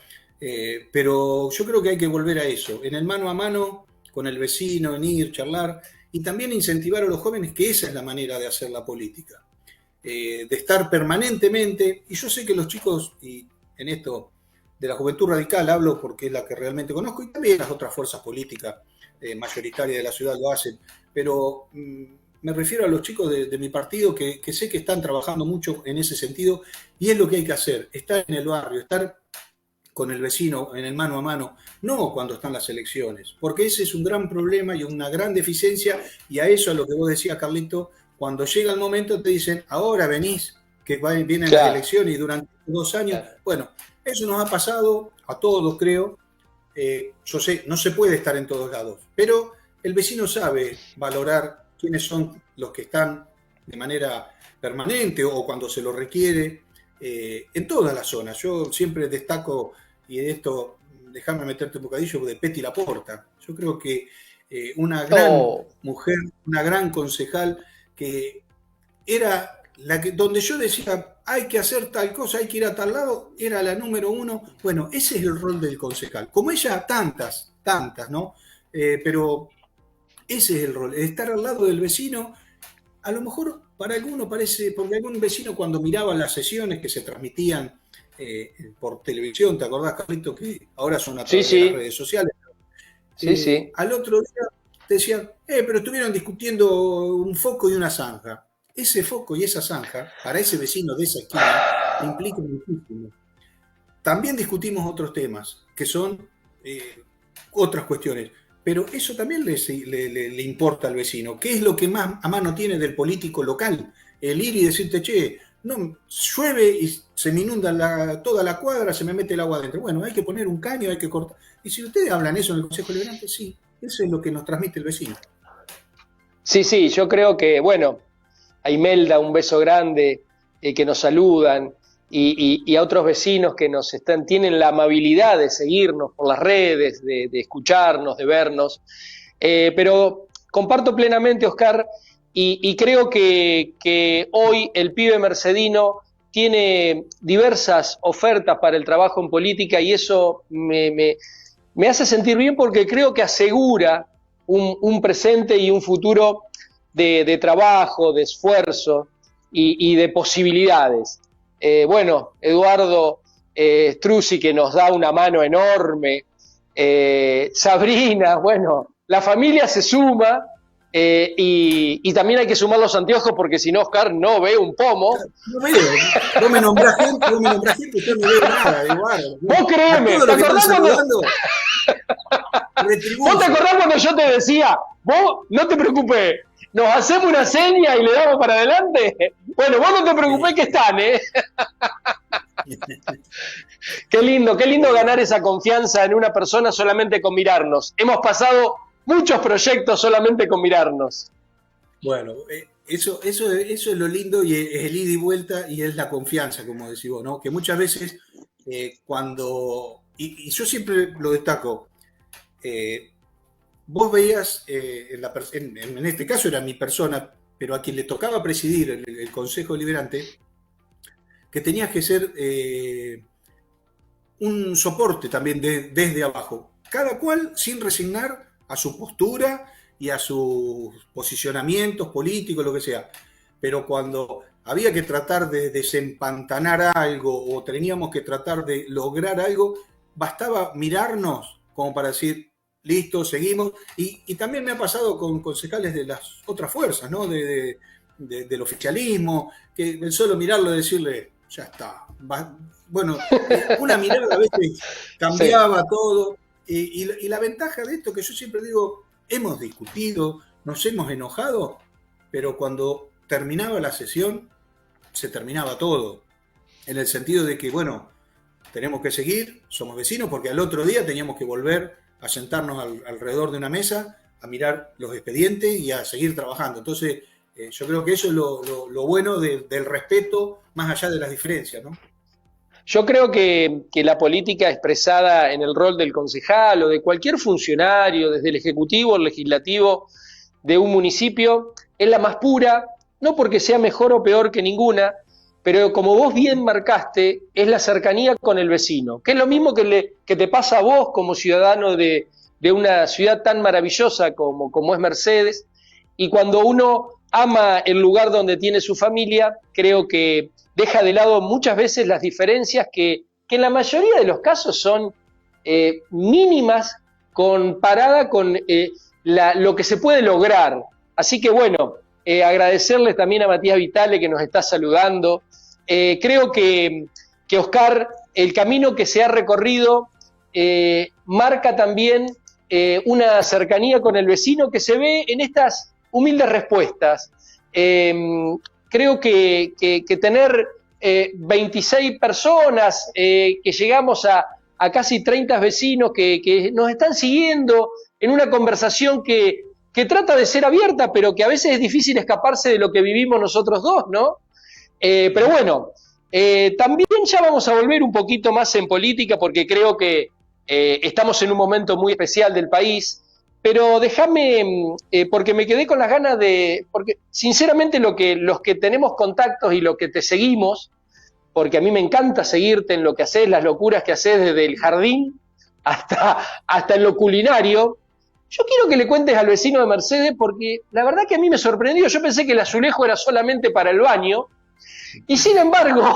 pero yo creo que hay que volver a eso, en el mano a mano, con el vecino, en ir, charlar, y también incentivar a los jóvenes que esa es la manera de hacer la política, de estar permanentemente, y yo sé que los chicos, y en esto de la Juventud Radical hablo porque es la que realmente conozco, y también las otras fuerzas políticas mayoritarias de la ciudad lo hacen, pero me refiero a los chicos de mi partido que sé que están trabajando mucho en ese sentido, y es lo que hay que hacer, estar en el barrio, estar con el vecino en el mano a mano, no cuando están las elecciones, porque ese es un gran problema y una gran deficiencia, y a eso a lo que vos decías, Carlito, cuando llega el momento te dicen, ahora venís, que vienen las elecciones y durante 2 años, bueno, eso nos ha pasado a todos, creo. Yo sé, no se puede estar en todos lados, pero el vecino sabe valorar quiénes son los que están de manera permanente o cuando se lo requiere en todas las zonas. Yo siempre destaco, y de esto, déjame meterte un bocadillo, de Petty Laporta. Yo creo que una gran mujer, una gran concejal, que era la que, donde yo decía, hay que hacer tal cosa, hay que ir a tal lado, era la número 1. Bueno, ese es el rol del concejal. Como ella, tantas, ¿no? Pero ese es el rol, estar al lado del vecino. A lo mejor para alguno parece, porque algún vecino cuando miraba las sesiones que se transmitían por televisión, ¿te acordás, Carlito? Que ahora son a través de las redes sociales. Sí. Al otro día te decían, pero estuvieron discutiendo un foco y una zanja. Ese foco y esa zanja, para ese vecino de esa esquina, implica muchísimo. También discutimos otros temas, que son otras cuestiones, pero eso también le importa al vecino. ¿Qué es lo que más a mano tiene del político local? El ir y decirte, che, no, llueve y se me inunda toda la cuadra, se me mete el agua adentro. Bueno, hay que poner un caño, hay que cortar. Y si ustedes hablan eso en el Consejo Deliberante, sí, eso es lo que nos transmite el vecino. Sí, yo creo que, bueno, a Imelda un beso grande, que nos saludan, y a otros vecinos que tienen la amabilidad de seguirnos por las redes, de escucharnos, de vernos. Pero comparto plenamente, Oscar, y creo que hoy el pibe mercedino tiene diversas ofertas para el trabajo en política, y eso me hace sentir bien porque creo que asegura un presente y un futuro de trabajo, de esfuerzo y de posibilidades. Bueno, Eduardo Struzzi, que nos da una mano enorme, Sabrina, bueno, la familia se suma, y también hay que sumar los anteojos porque si no, Oscar no ve un pomo. No veo, no me nombrás gente, yo no veo nada. Igual. Vos créeme, ¿te acordás cuando... ¿Vos te acordás cuando yo te decía, vos no te preocupes, nos hacemos una seña y le damos para adelante? Bueno, vos no te preocupes que están, ¿eh? Qué lindo ganar esa confianza en una persona solamente con mirarnos. Hemos pasado muchos proyectos solamente con mirarnos. Bueno, eso es lo lindo, y es el ida y vuelta, y es la confianza, como decís vos, ¿no? Que muchas veces cuando, y yo siempre lo destaco, vos veías, en este caso era mi persona, pero a quien le tocaba presidir el Consejo Deliberante, que tenías que ser un soporte también desde abajo, cada cual sin resignar a su postura y a sus posicionamientos políticos, lo que sea. Pero cuando había que tratar de desempantanar algo o teníamos que tratar de lograr algo, bastaba mirarnos como para decir, listo, seguimos. Y también me ha pasado con concejales de las otras fuerzas, ¿no? Del oficialismo, que el solo mirarlo y decirle, ya está. Bueno, una mirada a veces cambiaba todo. Y la ventaja de esto, que yo siempre digo, hemos discutido, nos hemos enojado, pero cuando terminaba la sesión, se terminaba todo. En el sentido de que, bueno, tenemos que seguir, somos vecinos, porque al otro día teníamos que volver a sentarnos alrededor de una mesa, a mirar los expedientes y a seguir trabajando. Entonces, yo creo que eso es lo bueno del respeto, más allá de las diferencias, ¿no? Yo creo que la política expresada en el rol del concejal o de cualquier funcionario, desde el ejecutivo al legislativo de un municipio, es la más pura, no porque sea mejor o peor que ninguna, pero como vos bien marcaste, es la cercanía con el vecino, que es lo mismo que te pasa a vos como ciudadano de una ciudad tan maravillosa como es Mercedes, y cuando uno ama el lugar donde tiene su familia, creo que deja de lado muchas veces las diferencias que en la mayoría de los casos son mínimas comparada con lo que se puede lograr. Así que bueno, agradecerles también a Matías Vitale que nos está saludando. Creo que Oscar, el camino que se ha recorrido marca también una cercanía con el vecino que se ve en estas humildes respuestas. Creo que tener 26 personas, que llegamos a casi 30 vecinos que nos están siguiendo en una conversación que trata de ser abierta, pero que a veces es difícil escaparse de lo que vivimos nosotros dos, ¿no? Pero bueno, también ya vamos a volver un poquito más en política porque creo que estamos en un momento muy especial del país. Pero déjame, porque me quedé con las ganas porque sinceramente los que tenemos contactos y los que te seguimos, porque a mí me encanta seguirte en lo que haces, las locuras que haces desde el jardín hasta en lo culinario, yo quiero que le cuentes al vecino de Mercedes, porque la verdad que a mí me sorprendió, yo pensé que el azulejo era solamente para el baño, y sin embargo,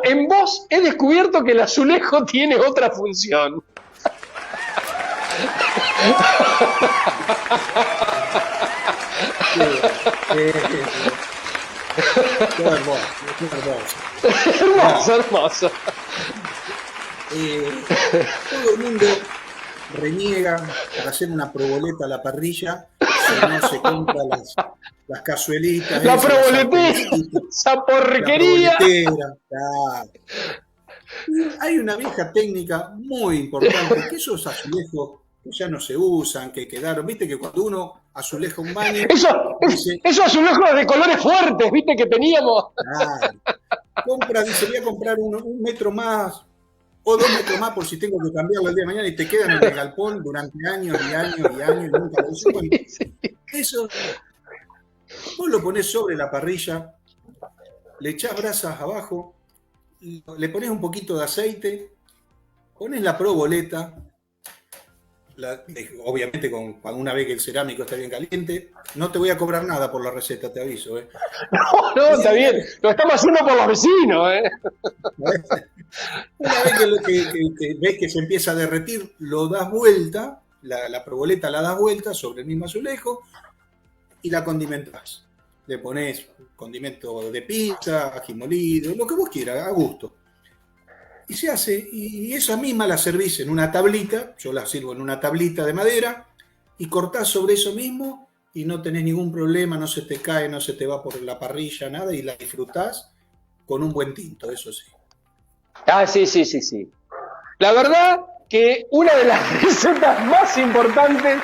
en vos he descubierto que el azulejo tiene otra función. Qué hermoso, qué hermoso. Hermoso. Todo el mundo reniega para hacer una proboleta a la parrilla, si no se compra las cazuelitas. La proboletera, esa porquería. Claro. Hay una vieja técnica muy importante, que esos azulejos que ya no se usan, que quedaron, viste que cuando uno azuleja un baño... Esos azulejos de colores fuertes, viste que teníamos. Dice, voy a comprar un metro más o 2 metros más por si tengo que cambiarlo el día de mañana, y te quedan en el galpón durante años y años y años y nunca lo usan. Eso, vos lo ponés sobre la parrilla, le echás brasas abajo, le pones un poquito de aceite, pones la proboleta, obviamente cuando una vez que el cerámico está bien caliente. No te voy a cobrar nada por la receta, te aviso. No, está bien, lo estamos haciendo por los vecinos. Una vez que ves que se empieza a derretir, lo das vuelta, la proboleta la das vuelta sobre el mismo azulejo y la condimentás. Le pones condimento de pizza, ají molido, lo que vos quieras, a gusto. Y se hace, y esa misma la servís en una tablita, yo la sirvo en una tablita de madera, y cortás sobre eso mismo y no tenés ningún problema, no se te cae, no se te va por la parrilla, nada, y la disfrutás con un buen tinto, eso sí. Sí. La verdad que una de las recetas más importantes...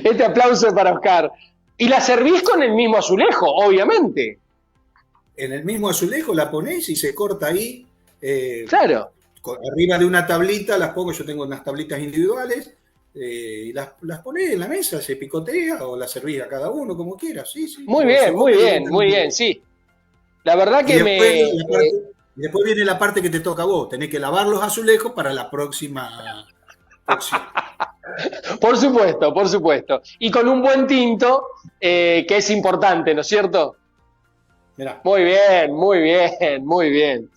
Este aplauso para Oscar. Y la servís con el mismo azulejo, obviamente. En el mismo azulejo la ponés y se corta ahí. Claro. Arriba de una tablita, las pongo, yo tengo unas tablitas individuales, y las ponés en la mesa, se picotea o las servís a cada uno como quieras. Sí. Muy bien, sí. La verdad que después viene la parte que te toca a vos, tenés que lavar los azulejos para la próxima opción. Por supuesto. Y con un buen tinto, que es importante, ¿no es cierto? Mirá. Muy bien.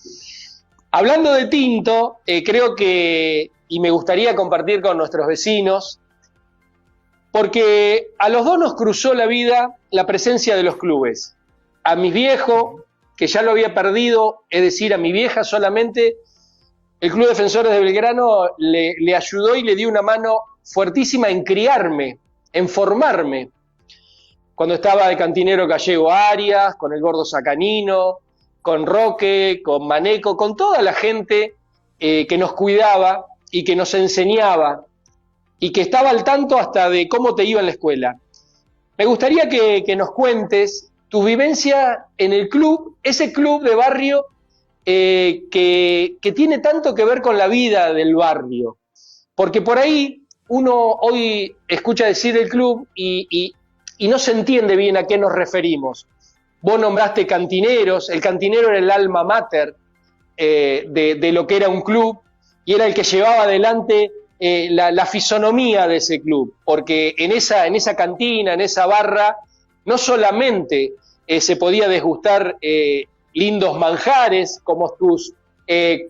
Hablando de tinto, creo que, y me gustaría compartir con nuestros vecinos, porque a los dos nos cruzó la vida la presencia de los clubes. A mi viejo, que ya lo había perdido, es decir, a mi vieja solamente, el Club Defensores de Belgrano le ayudó y le dio una mano fuertísima en criarme, en formarme. Cuando estaba de cantinero Gallego Arias, con el Gordo Sacanino, con Roque, con Maneco, con toda la gente que nos cuidaba y que nos enseñaba y que estaba al tanto hasta de cómo te iba en la escuela. Me gustaría que nos cuentes tu vivencia en el club, ese club de barrio que tiene tanto que ver con la vida del barrio. Porque por ahí uno hoy escucha decir el club y no se entiende bien a qué nos referimos. Vos nombraste cantineros, el cantinero era el alma mater de lo que era un club y era el que llevaba adelante la fisonomía de ese club, porque en esa cantina, en esa barra, no solamente se podía degustar lindos manjares como tus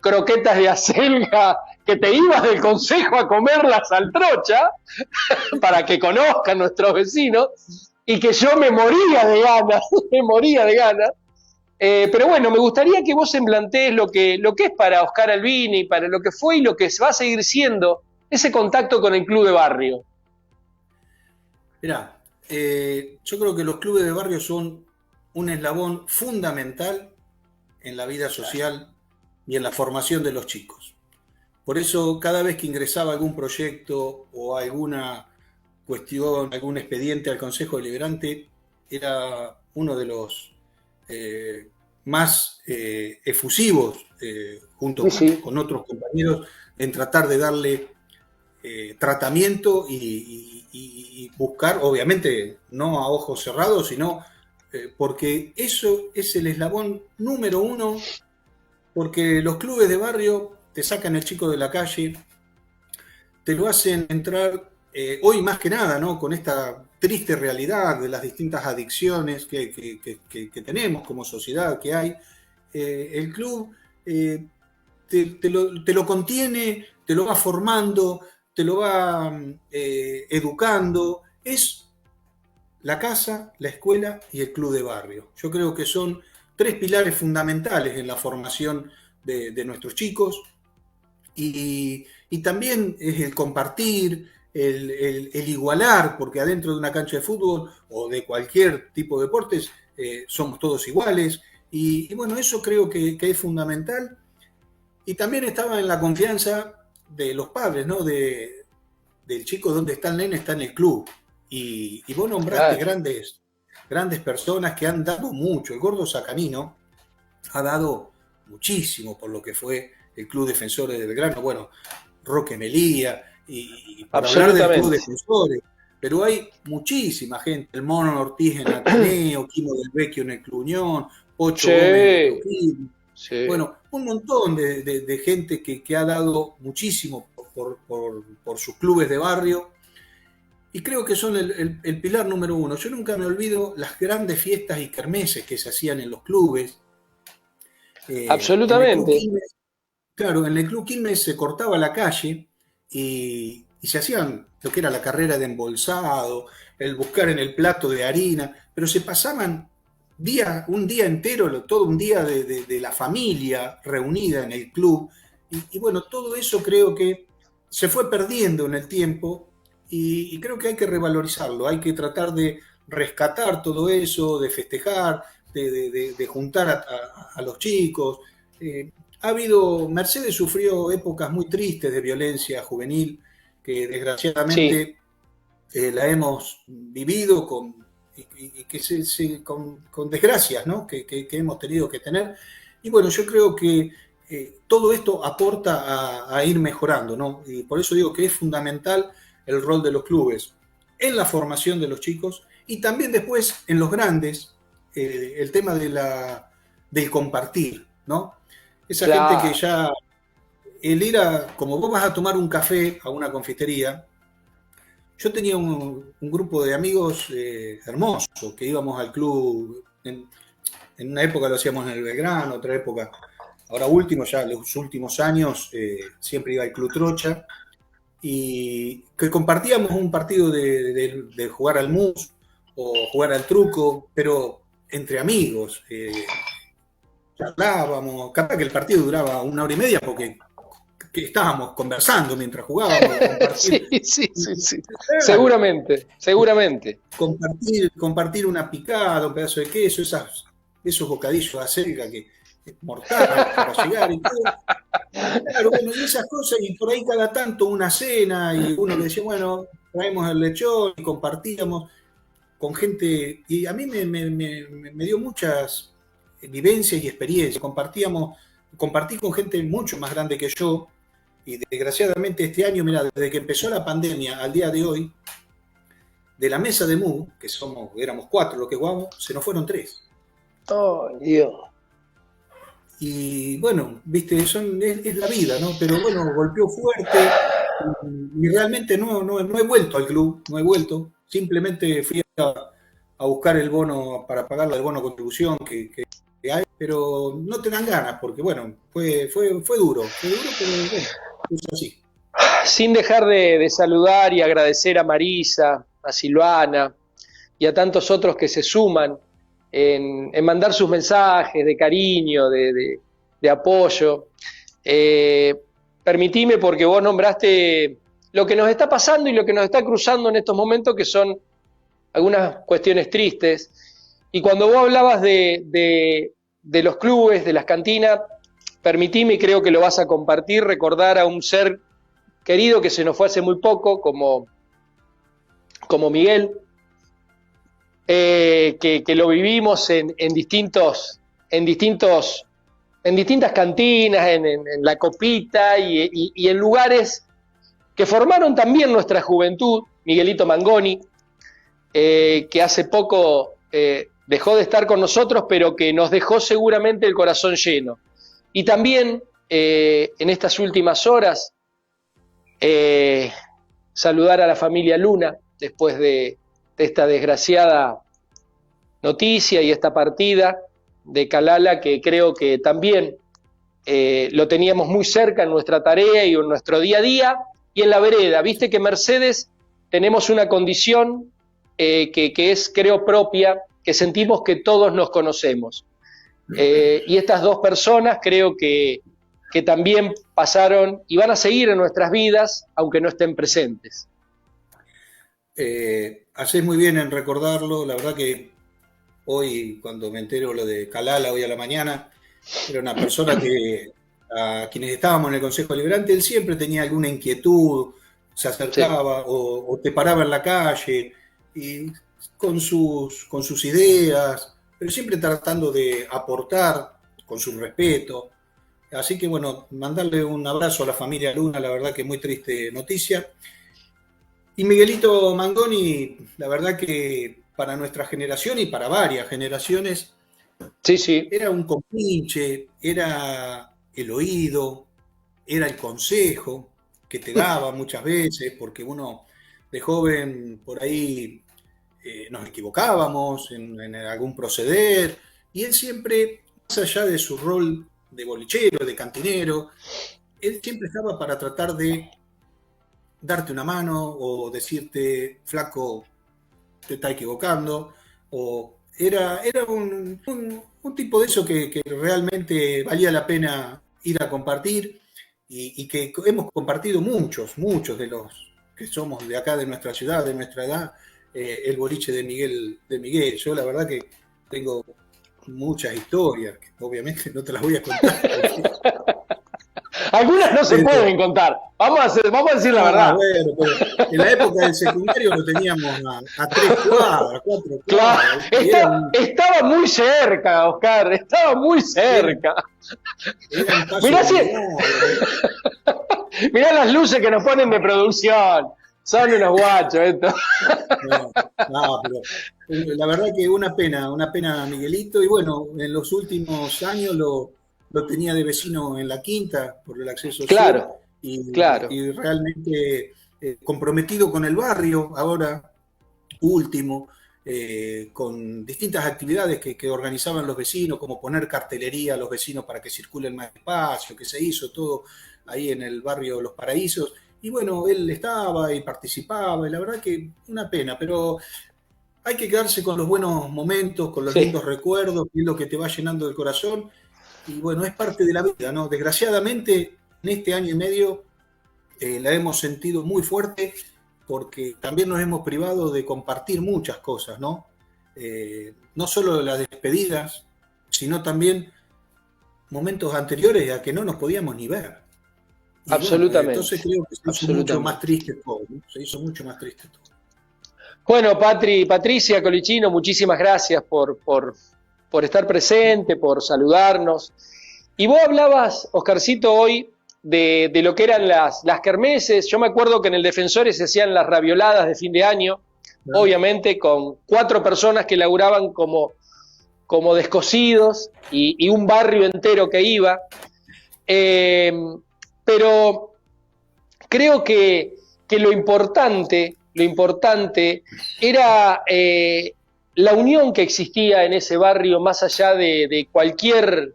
croquetas de acelga, que te ibas del consejo a comer la saltrocha para que conozcan nuestros vecinos, y que yo me moría de ganas. Pero bueno, me gustaría que vos emplantees lo que es para Oscar Albini, para lo que fue y lo que va a seguir siendo ese contacto con el club de barrio. Mirá, yo creo que los clubes de barrio son un eslabón fundamental en la vida social y en la formación de los chicos. Por eso, cada vez que ingresaba algún proyecto o alguna cuestión, algún expediente al Consejo Deliberante, era uno de los más efusivos, junto con otros compañeros, en tratar de darle tratamiento y buscar, obviamente, no a ojos cerrados, sino porque eso es el eslabón número uno, porque los clubes de barrio te sacan el chico de la calle, te lo hacen entrar, hoy más que nada, ¿no? Con esta triste realidad de las distintas adicciones que tenemos como sociedad, que hay, el club te lo contiene, te lo va formando, te lo va educando. Es la casa, la escuela y el club de barrio. Yo creo que son tres pilares fundamentales en la formación de nuestros chicos, y también es el compartir, el igualar, porque adentro de una cancha de fútbol o de cualquier tipo de deportes somos todos iguales, y bueno, eso creo que es fundamental. Y también estaba en la confianza de los padres, ¿no? Del chico, donde está el nene, está en el club. Y vos nombraste grandes personas que han dado mucho. El Gordo Sacanino ha dado muchísimo por lo que fue el Club Defensores de Belgrano. Bueno, Roque Melía, y para hablar del Club Defensores. Pero hay muchísima gente. El Mono Ortiz en Ateneo, Quimo del Vecchio en el Club Unión, Pocho Gómez en el Club. Sí. Bueno, un montón de gente que ha dado muchísimo por sus clubes de barrio, y creo que son el pilar número uno. Yo nunca me olvido las grandes fiestas y kermeses que se hacían en los clubes. Absolutamente. Claro, en el Club Quilmes se cortaba la calle y se hacían lo que era la carrera de embolsado, el buscar en el plato de harina, pero se pasaban un día entero, todo un día de la familia reunida en el club, y bueno, todo eso creo que se fue perdiendo en el tiempo, y creo que hay que revalorizarlo, hay que tratar de rescatar todo eso, de festejar, de juntar a los chicos. Mercedes sufrió épocas muy tristes de violencia juvenil, que desgraciadamente la hemos vivido con desgracias, ¿no? que hemos tenido que tener. Y bueno, yo creo que todo esto aporta a ir mejorando, ¿no? Y por eso digo que es fundamental el rol de los clubes en la formación de los chicos, y también después en los grandes, el tema del compartir, ¿no? Esa gente que ya, el ir como vos vas a tomar un café a una confitería. Yo tenía un grupo de amigos hermosos, que íbamos al club, en una época lo hacíamos en el Belgrano, otra época, ahora último, ya los últimos años, siempre iba al Club Trocha, y que compartíamos un partido de jugar al mus o jugar al truco, pero entre amigos. Charlábamos, capaz que el partido duraba 1 hora y media porque que estábamos conversando mientras jugábamos. Sí, sí, sí, sí. Seguramente, seguramente. Compartir una picada, un pedazo de queso, esos bocadillos de acelga que es mortal para llegar y todo. Claro, bueno, y esas cosas, y por ahí cada tanto una cena, y uno que decía, bueno, traemos el lechón y compartíamos con gente, y a mí me dio muchas vivencias y experiencias. Compartí con gente mucho más grande que yo, y desgraciadamente este año, mira, desde que empezó la pandemia al día de hoy, de la mesa de MU, que éramos 4 los que jugamos, se nos fueron 3. Oh, Dios. Y bueno, viste, es la vida, ¿no? Pero bueno, golpeó fuerte, y realmente no he vuelto al club, no he vuelto. Simplemente fui a buscar el bono para pagar el bono contribución que hay, pero no te dan ganas, porque bueno, fue duro, pero bueno, es así. Sin dejar de saludar y agradecer a Marisa, a Silvana y a tantos otros que se suman en mandar sus mensajes de cariño, de apoyo. Permitime, porque vos nombraste lo que nos está pasando y lo que nos está cruzando en estos momentos, que son algunas cuestiones tristes. Y cuando vos hablabas de los clubes, de las cantinas, permitime, y creo que lo vas a compartir, recordar a un ser querido que se nos fue hace muy poco, como Miguel, que lo vivimos en distintas cantinas, en la copita y en lugares que formaron también nuestra juventud. Miguelito Mangoni, que hace poco dejó de estar con nosotros, pero que nos dejó seguramente el corazón lleno. Y también en estas últimas horas saludar a la familia Luna después de esta desgraciada noticia y esta partida de Kalala, que creo que también lo teníamos muy cerca en nuestra tarea y en nuestro día a día y en la vereda. Viste que Mercedes tenemos una condición que es, creo, propia, que sentimos que todos nos conocemos. Y estas dos personas creo que también pasaron y van a seguir en nuestras vidas, aunque no estén presentes. Hacés muy bien en recordarlo. La verdad que hoy, cuando me entero lo de Kalala hoy a la mañana, era una persona que a quienes estábamos en el Consejo Deliberante, él siempre tenía alguna inquietud, se acercaba, sí, o te paraba en la calle y con sus ideas, pero siempre tratando de aportar con su respeto. Así que bueno, mandarle un abrazo a la familia Luna, la verdad que muy triste noticia. Y Miguelito Mangoni, la verdad que para nuestra generación y para varias generaciones, sí, sí, era un compinche, era el oído, era el consejo que te daba muchas veces, porque uno de joven por ahí nos equivocábamos en algún proceder, y él siempre, más allá de su rol de bolichero, de cantinero, él siempre estaba para tratar de darte una mano o decirte, flaco, te está equivocando, o era un tipo de eso que realmente valía la pena ir a compartir, y que hemos compartido muchos de los que somos de acá, de nuestra ciudad, de nuestra edad, el boliche de Miguel. Yo la verdad que tengo muchas historias, que obviamente no te las voy a contar. Algunas no se pueden contar. Vamos a decir la verdad. Bueno, pero en la época del secundario lo teníamos a 3 cuadras, 4 cuadras. Claro, estaba muy cerca, Oscar, estaba muy cerca. Mirá las luces que nos ponen de producción. Son unos guachos estos. No, pero la verdad que una pena Miguelito, y bueno, en los últimos años lo tenía de vecino en la quinta por el acceso claro, sur, claro. Y realmente comprometido con el barrio, ahora último, con distintas actividades que organizaban los vecinos, como poner cartelería a los vecinos para que circulen más espacio, que se hizo todo ahí en el barrio Los Paraísos, Y bueno, él estaba y participaba, y la verdad que una pena, pero hay que quedarse con los buenos momentos, con los Sí, lindos recuerdos, que es lo que te va llenando el corazón. Y bueno, es parte de la vida, ¿no? Desgraciadamente, en este año y medio la hemos sentido muy fuerte porque también nos hemos privado de compartir muchas cosas, ¿no? No solo las despedidas, sino también momentos anteriores a que no nos podíamos ni ver. Y bueno, absolutamente, entonces creo que se hizo mucho más absolutamente. triste todo, ¿no? Se hizo mucho más triste todo. Bueno, Patricia Colichino, muchísimas gracias por estar presente, por saludarnos. Y vos hablabas, Oscarcito, hoy de lo que eran las kermeses. Yo me acuerdo que en el Defensores se hacían las ravioladas de fin de año, ¿No? obviamente con 4 personas que laburaban como descosidos y un barrio entero que iba. Eh, pero creo que lo importante era la unión que existía en ese barrio más allá de cualquier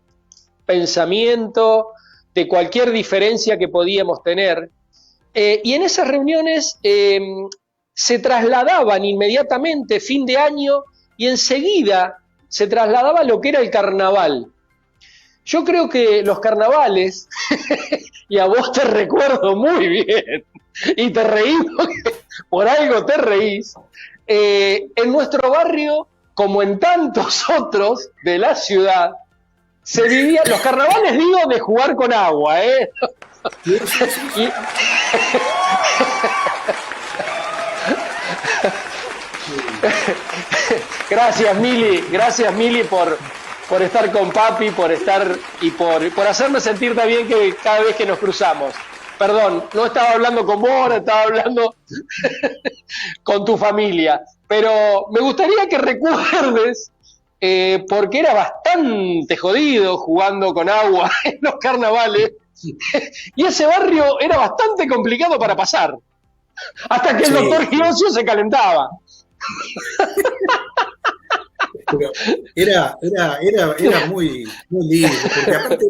pensamiento, de cualquier diferencia que podíamos tener. Y en esas reuniones se trasladaban inmediatamente fin de año y enseguida se trasladaba lo que era el carnaval. Yo creo que los carnavales, y a vos te recuerdo muy bien, y te reís porque por algo te reís, en nuestro barrio, como en tantos otros de la ciudad, se vivían los carnavales, digo, de jugar con agua, ¿eh? Sí, sí, sí, Y, sí. Sí. gracias Mili por estar con papi, por estar y por hacerme sentir también que cada vez que nos cruzamos. Perdón, no estaba hablando con vos, estaba hablando con tu familia. Pero me gustaría que recuerdes, porque era bastante jodido jugando con agua en los carnavales, y ese barrio era bastante complicado para pasar, hasta que el Sí, doctor sí. Giosio se calentaba. Pero era muy lindo, porque aparte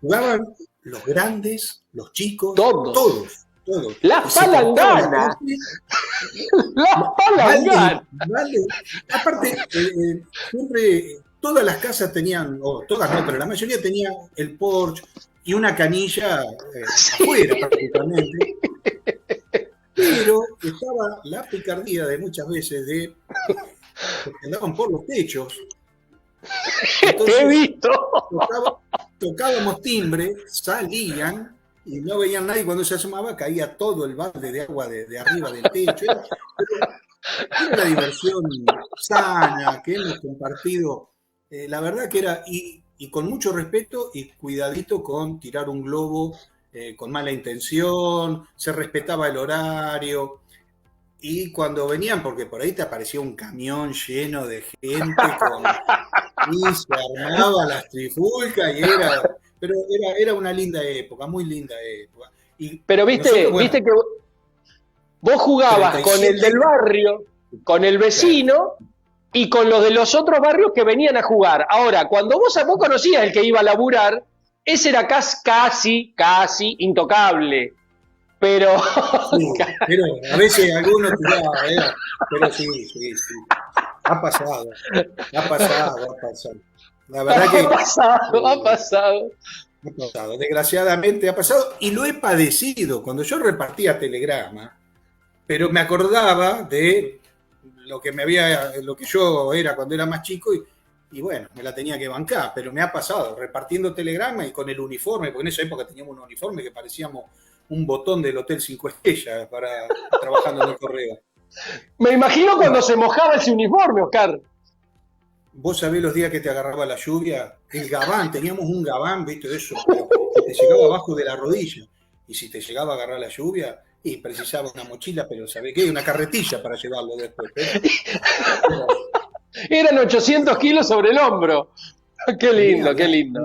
jugaban los grandes, los chicos, Todos. todos, todos. Y Las se cortaba la palanganas, clase, las vale, palanganas. vale. Aparte, siempre todas las casas tenían, o todas no, pero la mayoría tenía el porche y una canilla Sí. afuera prácticamente, pero estaba la picardía de muchas veces de porque andaban por los techos. Te he Entonces visto. tocaba, tocábamos timbre, salían y no veían nadie. Cuando se asomaba caía todo el balde de agua de arriba del techo. Era una diversión sana que hemos compartido. La verdad que era, y con mucho respeto y cuidadito con tirar un globo con mala intención, se respetaba el horario. Y cuando venían, porque por ahí te aparecía un camión lleno de gente y se armaba las trifulcas y era una linda época, muy linda época. Y Pero nosotros, viste bueno, que vos jugabas con el 37 del años, barrio, con el claro. vecino y con los de los otros barrios que venían a jugar. Ahora, cuando vos conocías el que iba a laburar, ese era casi intocable. Pero Sí, pero a veces algunos tiraba, pero sí, sí, sí. Ha pasado, ha pasado, ha pasado. La verdad ha que pasado, ha pasado. ha pasado, desgraciadamente ha pasado y lo he padecido. Cuando yo repartía telegrama, pero me acordaba de lo que yo era cuando era más chico y bueno, me la tenía que bancar, pero me ha pasado repartiendo telegrama y con el uniforme, porque en esa época teníamos un uniforme que parecíamos un botón del Hotel 5 Estrellas para trabajando en el correo. Me imagino cuando No, se mojaba ese uniforme, Oscar. vos sabés los días que te agarraba la lluvia, el gabán, teníamos un gabán, viste, de eso, pero que te llegaba abajo de la rodilla. Y si te llegaba a agarrar la lluvia, y precisaba una mochila, pero ¿sabés qué? Una carretilla para llevarlo después. Era, Eran 800 kilos sobre el hombro. Qué ni lindo, qué hablar, lindo,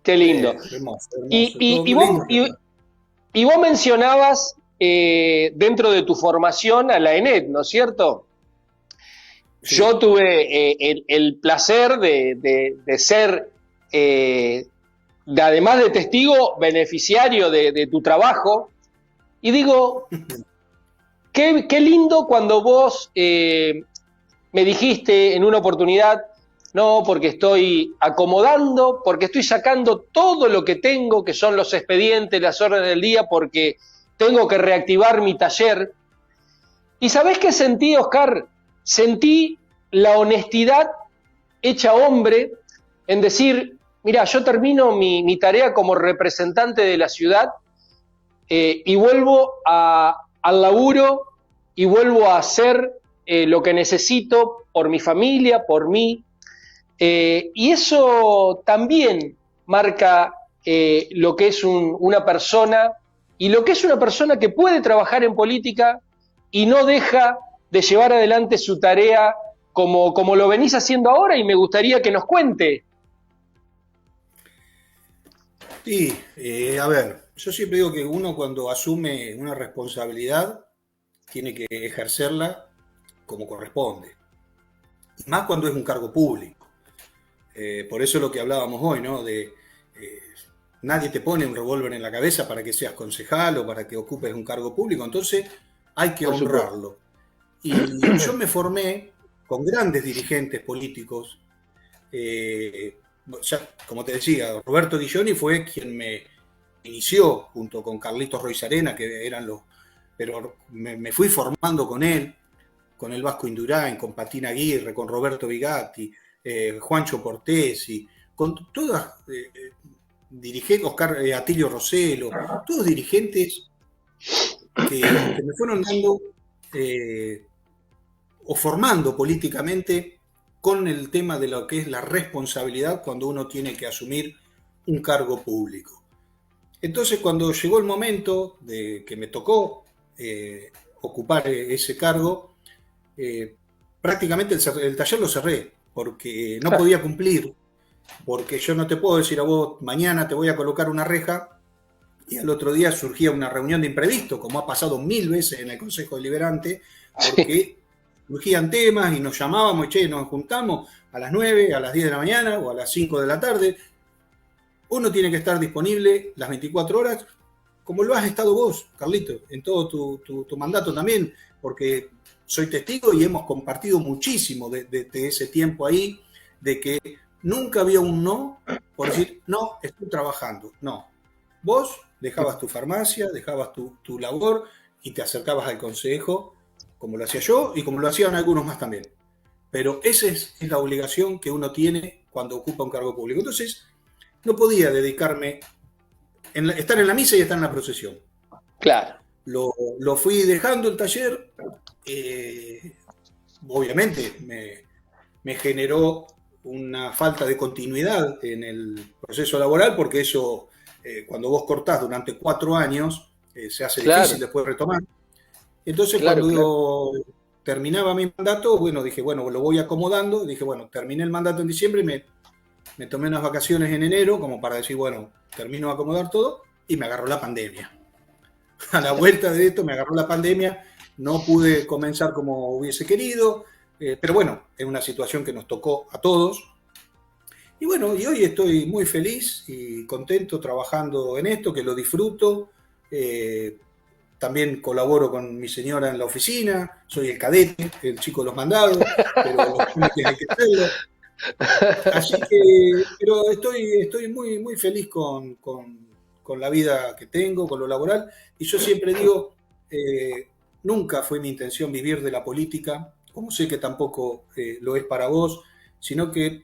qué lindo. hermoso, Y, hermoso, y, todo y, muy vos, lindo. y, y vos mencionabas dentro de tu formación a la ENET, ¿no es cierto? Yo Sí, tuve el placer de ser, además de testigo, beneficiario de tu trabajo. Y digo, qué lindo cuando vos me dijiste en una oportunidad, no, porque estoy acomodando, porque estoy sacando todo lo que tengo, que son los expedientes, las órdenes del día, porque tengo que reactivar mi taller. ¿Y sabés qué sentí, Oscar? Sentí la honestidad hecha hombre en decir, mira, yo termino mi tarea como representante de la ciudad y vuelvo al laburo y vuelvo a hacer lo que necesito por mi familia, por mí. Y eso también marca lo que es una persona y lo que es una persona que puede trabajar en política y no deja de llevar adelante su tarea como lo venís haciendo ahora, y me gustaría que nos cuente. Sí, a ver, yo siempre digo que uno cuando asume una responsabilidad tiene que ejercerla como corresponde, y más cuando es un cargo público. Por eso lo que hablábamos hoy, ¿no? Nadie te pone un revólver en la cabeza para que seas concejal o para que ocupes un cargo público, entonces hay que honrarlo. Y yo me formé con grandes dirigentes políticos. Ya, como te decía, Roberto Guilloni fue quien me inició junto con Carlitos Roizarena, que eran los... Pero me fui formando con él, con el Vasco Indurain, con Patina Aguirre, con Roberto Bigatti, Juancho Portesi, con todas dirigentes, Atilio Roselo, todos dirigentes que me fueron dando o formando políticamente con el tema de lo que es la responsabilidad cuando uno tiene que asumir un cargo público. Entonces, cuando llegó el momento de que me tocó ocupar ese cargo, prácticamente el taller lo cerré, porque no podía cumplir, porque yo no te puedo decir a vos, mañana te voy a colocar una reja, y al otro día surgía una reunión de imprevisto, como ha pasado 1000 veces en el Consejo Deliberante, porque surgían temas y nos llamábamos, che, nos juntamos a las 9, a las 10 de la mañana o a las 5 de la tarde. Uno tiene que estar disponible las 24 horas, como lo has estado vos, Carlito, en todo tu mandato también, porque soy testigo y hemos compartido muchísimo de ese tiempo ahí, de que nunca había un no por decir, no, estoy trabajando. No, vos dejabas tu farmacia, dejabas tu labor y te acercabas al consejo, como lo hacía yo y como lo hacían algunos más también. Pero esa es la obligación que uno tiene cuando ocupa un cargo público. Entonces, no podía dedicarme estar en la misa y estar en la procesión. Claro. Lo fui dejando el taller, obviamente me generó una falta de continuidad en el proceso laboral, porque eso, cuando vos cortás durante 4 años, se hace difícil después retomar. Entonces, cuando yo terminaba mi mandato, dije, lo voy acomodando. Dije, terminé el mandato en diciembre y me tomé unas vacaciones en enero, como para decir, termino de acomodar todo, y me agarró la pandemia. A la vuelta de esto me agarró la pandemia, no pude comenzar como hubiese querido, pero es una situación que nos tocó a todos. Y y hoy estoy muy feliz y contento trabajando en esto, que lo disfruto. También colaboro con mi señora en la oficina, soy el cadete, el chico de los mandados, pero los que hay que hacerlo. Así que, pero estoy muy, muy feliz con la vida que tengo, con lo laboral, y yo siempre digo, nunca fue mi intención vivir de la política, como sé que tampoco lo es para vos, sino que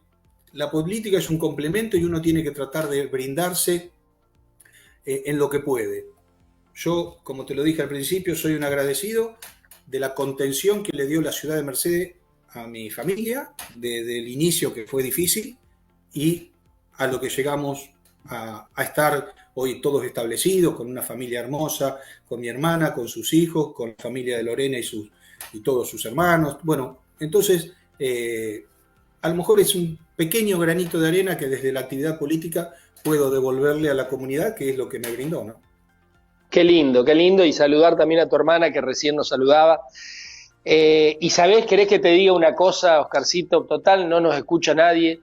la política es un complemento y uno tiene que tratar de brindarse en lo que puede. Yo, como te lo dije al principio, soy un agradecido de la contención que le dio la ciudad de Mercedes a mi familia, desde el inicio, que fue difícil, y a lo que llegamos a estar hoy todos establecidos, con una familia hermosa, con mi hermana, con sus hijos, con la familia de Lorena y todos sus hermanos. Entonces, a lo mejor es un pequeño granito de arena que desde la actividad política puedo devolverle a la comunidad, que es lo que me brindó, ¿no? Qué lindo, y saludar también a tu hermana que recién nos saludaba. Y sabés, ¿querés que te diga una cosa, Oscarcito? Total, no nos escucha nadie.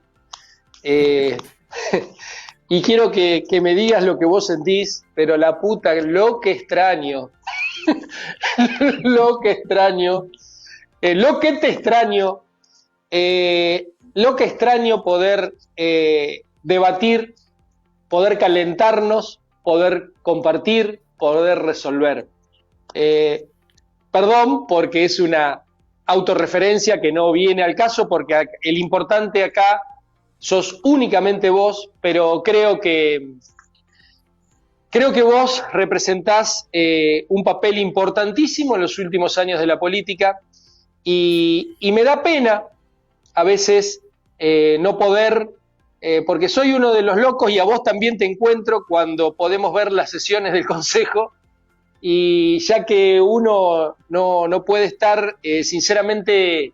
y quiero que me digas lo que vos sentís, pero la puta, lo que extraño, lo que extraño, lo que te extraño, lo que extraño poder debatir, poder calentarnos, poder compartir, poder resolver. Perdón porque es una autorreferencia que no viene al caso, porque el importante acá sos únicamente vos, pero creo que vos representás un papel importantísimo en los últimos años de la política y me da pena a veces no poder, porque soy uno de los locos y a vos también te encuentro cuando podemos ver las sesiones del Consejo, y ya que uno no puede estar, sinceramente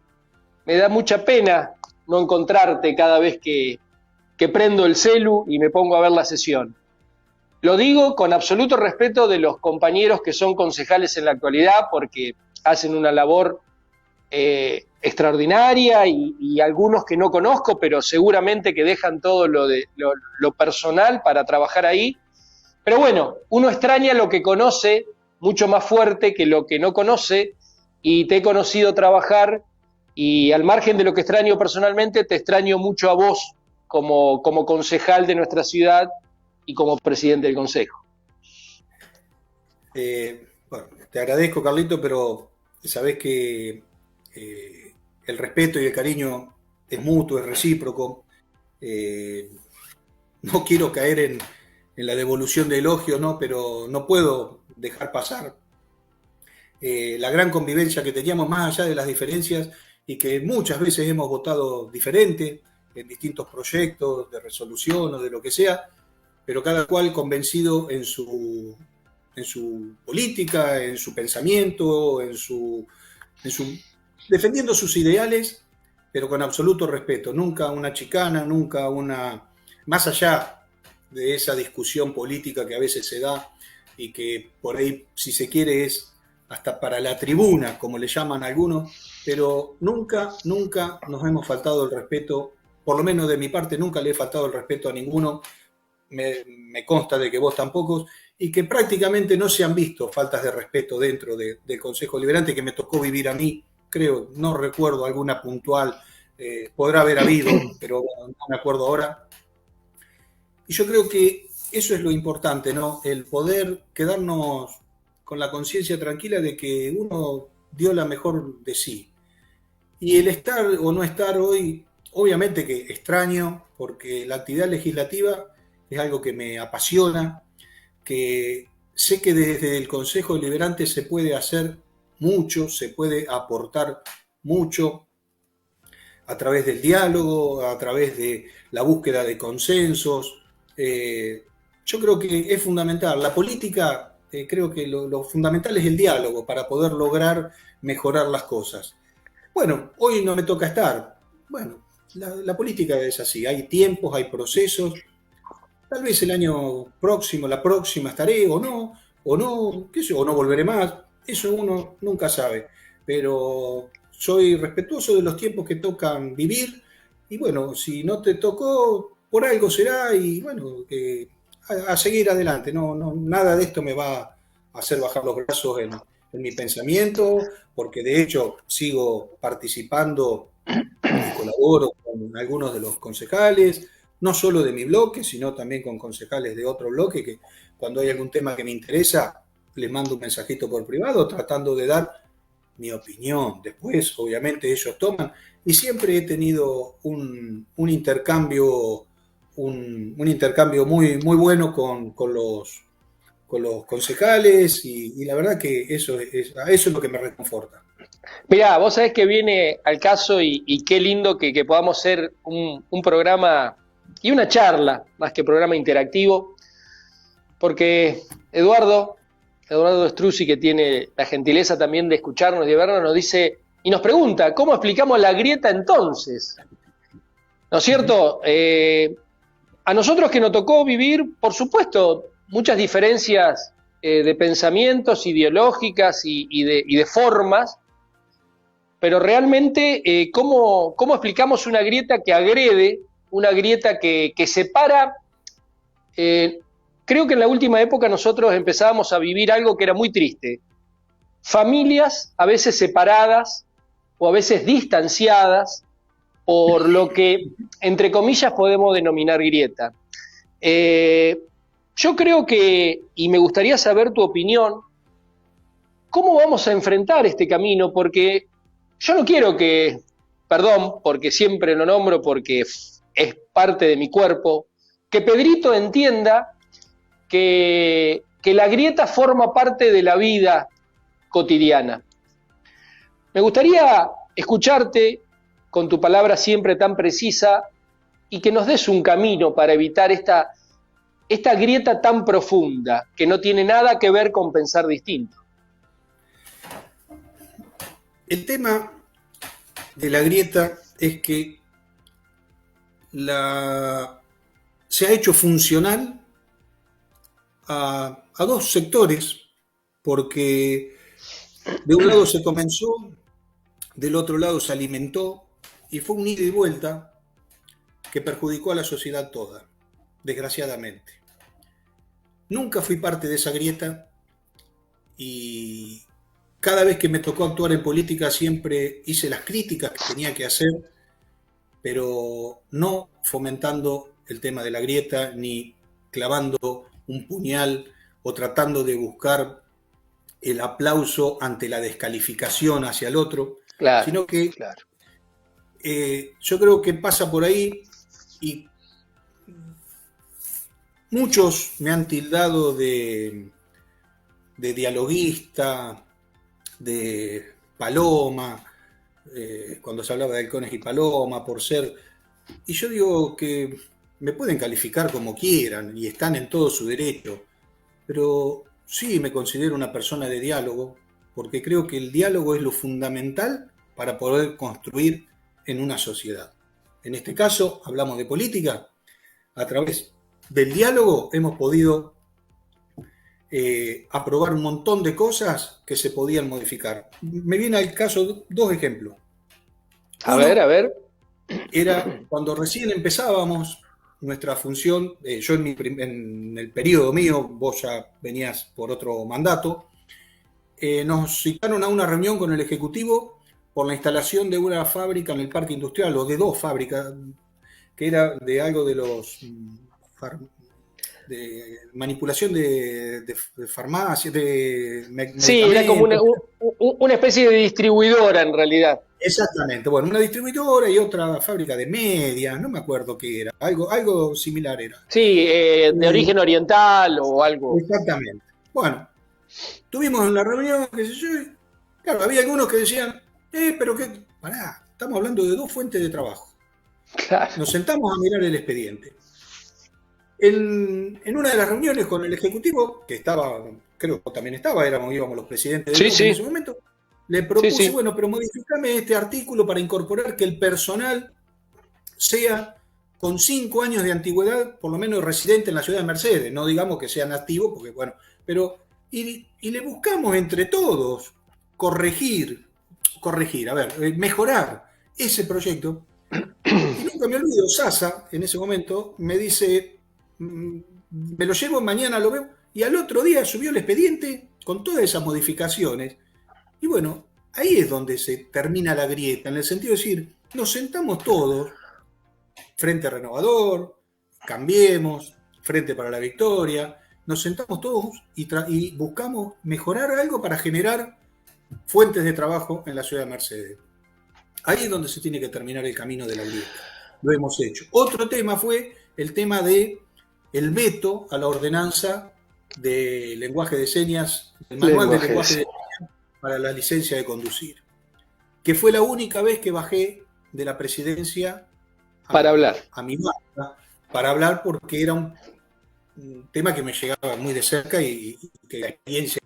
me da mucha pena no encontrarte cada vez que prendo el celu y me pongo a ver la sesión. Lo digo con absoluto respeto de los compañeros que son concejales en la actualidad, porque hacen una labor extraordinaria y algunos que no conozco, pero seguramente que dejan todo lo personal para trabajar ahí. Pero bueno, uno extraña lo que conoce mucho más fuerte que lo que no conoce, y te he conocido trabajar, y al margen de lo que extraño personalmente, te extraño mucho a vos como concejal de nuestra ciudad y como presidente del Consejo. Bueno, te agradezco, Carlito, pero sabés que el respeto y el cariño es mutuo, es recíproco. No quiero caer en la devolución de elogios, ¿no? Pero no puedo dejar pasar la gran convivencia que teníamos más allá de las diferencias, y que muchas veces hemos votado diferente en distintos proyectos de resolución o de lo que sea, pero cada cual convencido en su política, en su pensamiento, defendiendo sus ideales, pero con absoluto respeto. Nunca una chicana, nunca más allá de esa discusión política que a veces se da y que por ahí, si se quiere, es hasta para la tribuna, como le llaman algunos, pero nunca nos hemos faltado el respeto, por lo menos de mi parte, nunca le he faltado el respeto a ninguno. Me consta de que vos tampoco, y que prácticamente no se han visto faltas de respeto dentro del Consejo Deliberante que me tocó vivir a mí. Creo, no recuerdo alguna puntual, podrá haber habido, pero bueno, no me acuerdo ahora. Y yo creo que eso es lo importante, ¿no? El poder quedarnos con la conciencia tranquila de que uno dio la mejor de sí. Y el estar o no estar hoy, obviamente que extraño, porque la actividad legislativa es algo que me apasiona, que sé que desde el Consejo Deliberante se puede hacer mucho, se puede aportar mucho a través del diálogo, a través de la búsqueda de consensos. Yo creo que es fundamental. La política, creo que lo fundamental es el diálogo para poder lograr mejorar las cosas. Bueno, hoy no me toca estar. Bueno, la política es así. Hay tiempos, hay procesos. Tal vez el año próximo, la próxima estaré o no, qué sé, o no volveré más. Eso uno nunca sabe. Pero soy respetuoso de los tiempos que tocan vivir. Y bueno, si no te tocó, por algo será, y bueno, a seguir adelante. Nada de esto me va a hacer bajar los brazos en mi pensamiento, porque de hecho sigo participando y colaboro con algunos de los concejales, no solo de mi bloque, sino también con concejales de otro bloque, que cuando hay algún tema que me interesa, les mando un mensajito por privado tratando de dar mi opinión. Después, obviamente, ellos toman, y siempre he tenido un intercambio muy, muy bueno con los concejales, y la verdad que eso es lo que me reconforta. Mirá, vos sabés que viene al caso, y qué lindo que podamos hacer un programa y una charla, más que programa interactivo, porque Eduardo Struzzi, que tiene la gentileza también de escucharnos y de vernos, nos dice y nos pregunta, ¿cómo explicamos la grieta entonces? ¿No es cierto? A nosotros que nos tocó vivir, por supuesto, muchas diferencias de pensamientos, ideológicas y de formas, pero realmente, ¿cómo explicamos una grieta que agrede, una grieta que separa Eh, Creo que en la última época nosotros empezábamos a vivir algo que era muy triste. Familias a veces separadas o a veces distanciadas por lo que, entre comillas, podemos denominar grieta. Eh, yo creo que, y me gustaría saber tu opinión, ¿cómo vamos a enfrentar este camino? Porque yo no quiero que, perdón, porque siempre lo nombro porque es parte de mi cuerpo, que Pedrito entienda que la grieta forma parte de la vida cotidiana. Me gustaría escucharte con tu palabra siempre tan precisa y que nos des un camino para evitar esta grieta tan profunda que no tiene nada que ver con pensar distinto. El tema de la grieta es que se ha hecho funcional a dos sectores, porque de un lado se comenzó, del otro lado se alimentó, y fue un ida y vuelta que perjudicó a la sociedad toda, desgraciadamente. Nunca fui parte de esa grieta y cada vez que me tocó actuar en política siempre hice las críticas que tenía que hacer, pero no fomentando el tema de la grieta ni clavando un puñal o tratando de buscar el aplauso ante la descalificación hacia el otro, Claro, sino que claro. Yo creo que pasa por ahí y muchos me han tildado de dialoguista, de paloma, cuando se hablaba de halcones y paloma, por ser... Y yo digo que me pueden calificar como quieran y están en todo su derecho, pero sí me considero una persona de diálogo, porque creo que el diálogo es lo fundamental para poder construir en una sociedad. En este caso, hablamos de política. A través del diálogo hemos podido aprobar un montón de cosas que se podían modificar. Me viene al caso dos ejemplos. A ver. Era cuando recién empezábamos nuestra función, yo en el periodo mío, vos ya venías por otro mandato, nos citaron a una reunión con el Ejecutivo por la instalación de una fábrica en el parque industrial, o de dos fábricas, que era de algo de los de manipulación de farmacias, de medicamentos. Sí, era como una especie de distribuidora en realidad. Exactamente, bueno, una distribuidora y otra fábrica de medias, no me acuerdo qué era, algo similar era. Sí, de origen oriental o algo. Exactamente. Bueno, tuvimos la reunión, qué sé yo, y claro, había algunos que decían, pero qué, pará, estamos hablando de dos fuentes de trabajo. Claro. Nos sentamos a mirar el expediente. En una de las reuniones con el Ejecutivo, que estaba, creo que también estaba, íbamos los presidentes del grupo en ese momento, le propuse, bueno, pero modificame este artículo para incorporar que el personal sea con 5 años de antigüedad, por lo menos residente en la ciudad de Mercedes, no digamos que sean activos, porque bueno, pero, y le buscamos entre todos corregir, a ver, mejorar ese proyecto. Y nunca me olvido, Sasa, en ese momento, me dice, me lo llevo mañana, lo veo, y al otro día subió el expediente con todas esas modificaciones. Y bueno, ahí es donde se termina la grieta, en el sentido de decir, nos sentamos todos, Frente Renovador, Cambiemos, Frente para la Victoria, nos sentamos todos y buscamos mejorar algo para generar fuentes de trabajo en la ciudad de Mercedes. Ahí es donde se tiene que terminar el camino de la grieta. Lo hemos hecho. Otro tema fue el tema de el veto a la ordenanza de lenguaje de señas, el manual de lenguaje de señas para la licencia de conducir, que fue la única vez que bajé de la presidencia para hablar a mi marca, para hablar, porque era un tema que me llegaba muy de cerca y que la experiencia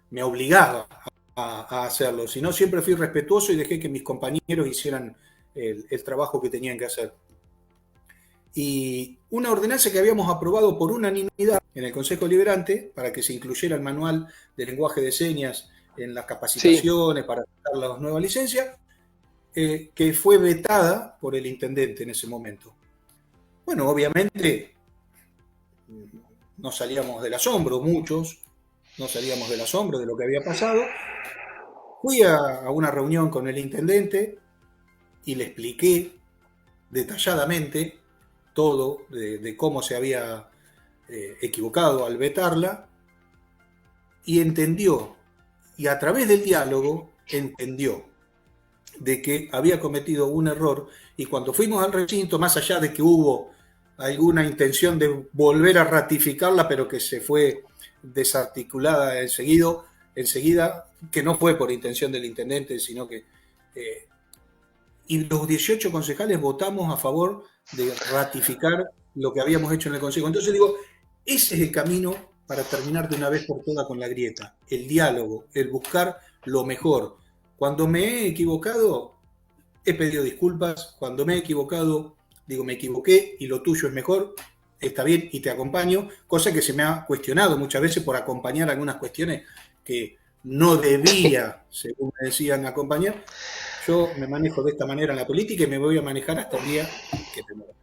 me obligaba a hacerlo. Si no, siempre fui respetuoso y dejé que mis compañeros hicieran el trabajo que tenían que hacer. Y una ordenanza que habíamos aprobado por unanimidad en el Consejo Deliberante para que se incluyera el manual de lenguaje de señas en las capacitaciones para dar las nuevas licencias, que fue vetada por el intendente en ese momento. Bueno, obviamente no salíamos del asombro, muchos no salíamos del asombro de lo que había pasado. Fui a una reunión con el intendente y le expliqué detalladamente todo de cómo se había equivocado al vetarla, y entendió, y a través del diálogo entendió de que había cometido un error, y cuando fuimos al recinto, más allá de que hubo alguna intención de volver a ratificarla, pero que se fue desarticulada enseguida, que no fue por intención del intendente, sino que... y los 18 concejales votamos a favor de ratificar lo que habíamos hecho en el Consejo. Entonces digo, ese es el camino para terminar de una vez por todas con la grieta, el diálogo, el buscar lo mejor. Cuando me he equivocado, he pedido disculpas. Cuando me he equivocado, digo, me equivoqué y lo tuyo es mejor, está bien y te acompaño, cosa que se me ha cuestionado muchas veces por acompañar algunas cuestiones que no debía, según me decían, acompañar. Yo me manejo de esta manera en la política y me voy a manejar hasta el día que me muera.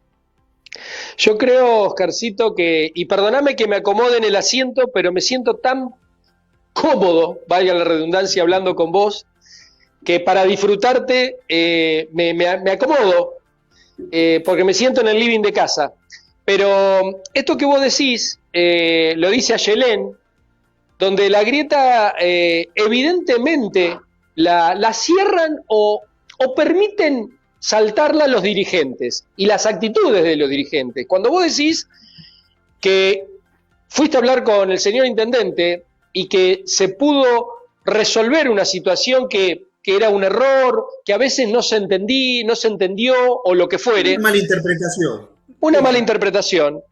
Yo creo, Oscarcito, y perdóname que me acomode en el asiento, pero me siento tan cómodo, valga la redundancia, hablando con vos, que para disfrutarte me acomodo, porque me siento en el living de casa. Pero esto que vos decís, lo dice Ayelén, donde la grieta evidentemente la cierran o permiten saltarla los dirigentes y las actitudes de los dirigentes. Cuando vos decís que fuiste a hablar con el señor intendente y que se pudo resolver una situación que era un error, que a veces no se entendió o lo que fuere. Una malinterpretación. Una malinterpretación.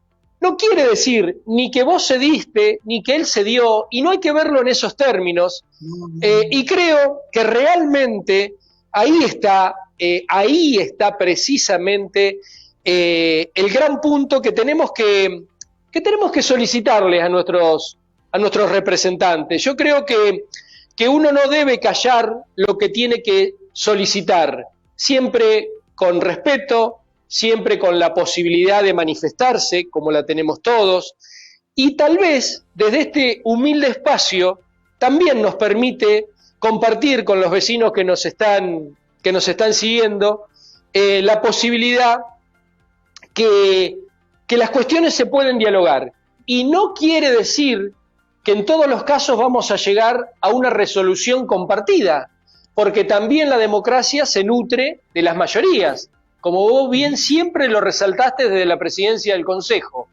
No quiere decir ni que vos cediste, ni que él cedió, y no hay que verlo en esos términos. Y creo que realmente ahí está precisamente el gran punto que tenemos que solicitarles a nuestros representantes. Yo creo que uno no debe callar lo que tiene que solicitar, siempre con respeto, siempre con la posibilidad de manifestarse, como la tenemos todos, y tal vez desde este humilde espacio también nos permite compartir con los vecinos que nos están siguiendo la posibilidad que las cuestiones se pueden dialogar. Y no quiere decir que en todos los casos vamos a llegar a una resolución compartida, porque también la democracia se nutre de las mayorías, como vos bien siempre lo resaltaste desde la presidencia del Consejo.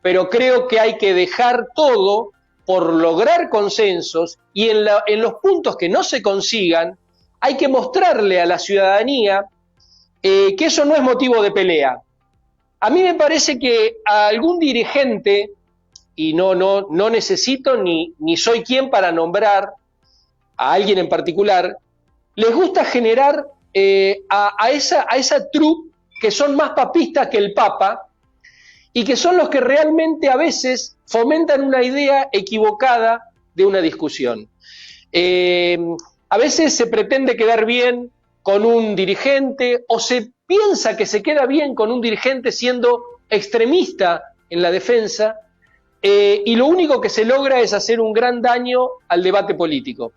Pero creo que hay que dejar todo por lograr consensos, y en los puntos que no se consigan, hay que mostrarle a la ciudadanía que eso no es motivo de pelea. A mí me parece que a algún dirigente, y no necesito ni soy quien para nombrar a alguien en particular, les gusta generar a esa troupe que son más papistas que el Papa, y que son los que realmente a veces fomentan una idea equivocada de una discusión. A veces se pretende quedar bien con un dirigente, o se piensa que se queda bien con un dirigente siendo extremista en la defensa, y lo único que se logra es hacer un gran daño al debate político.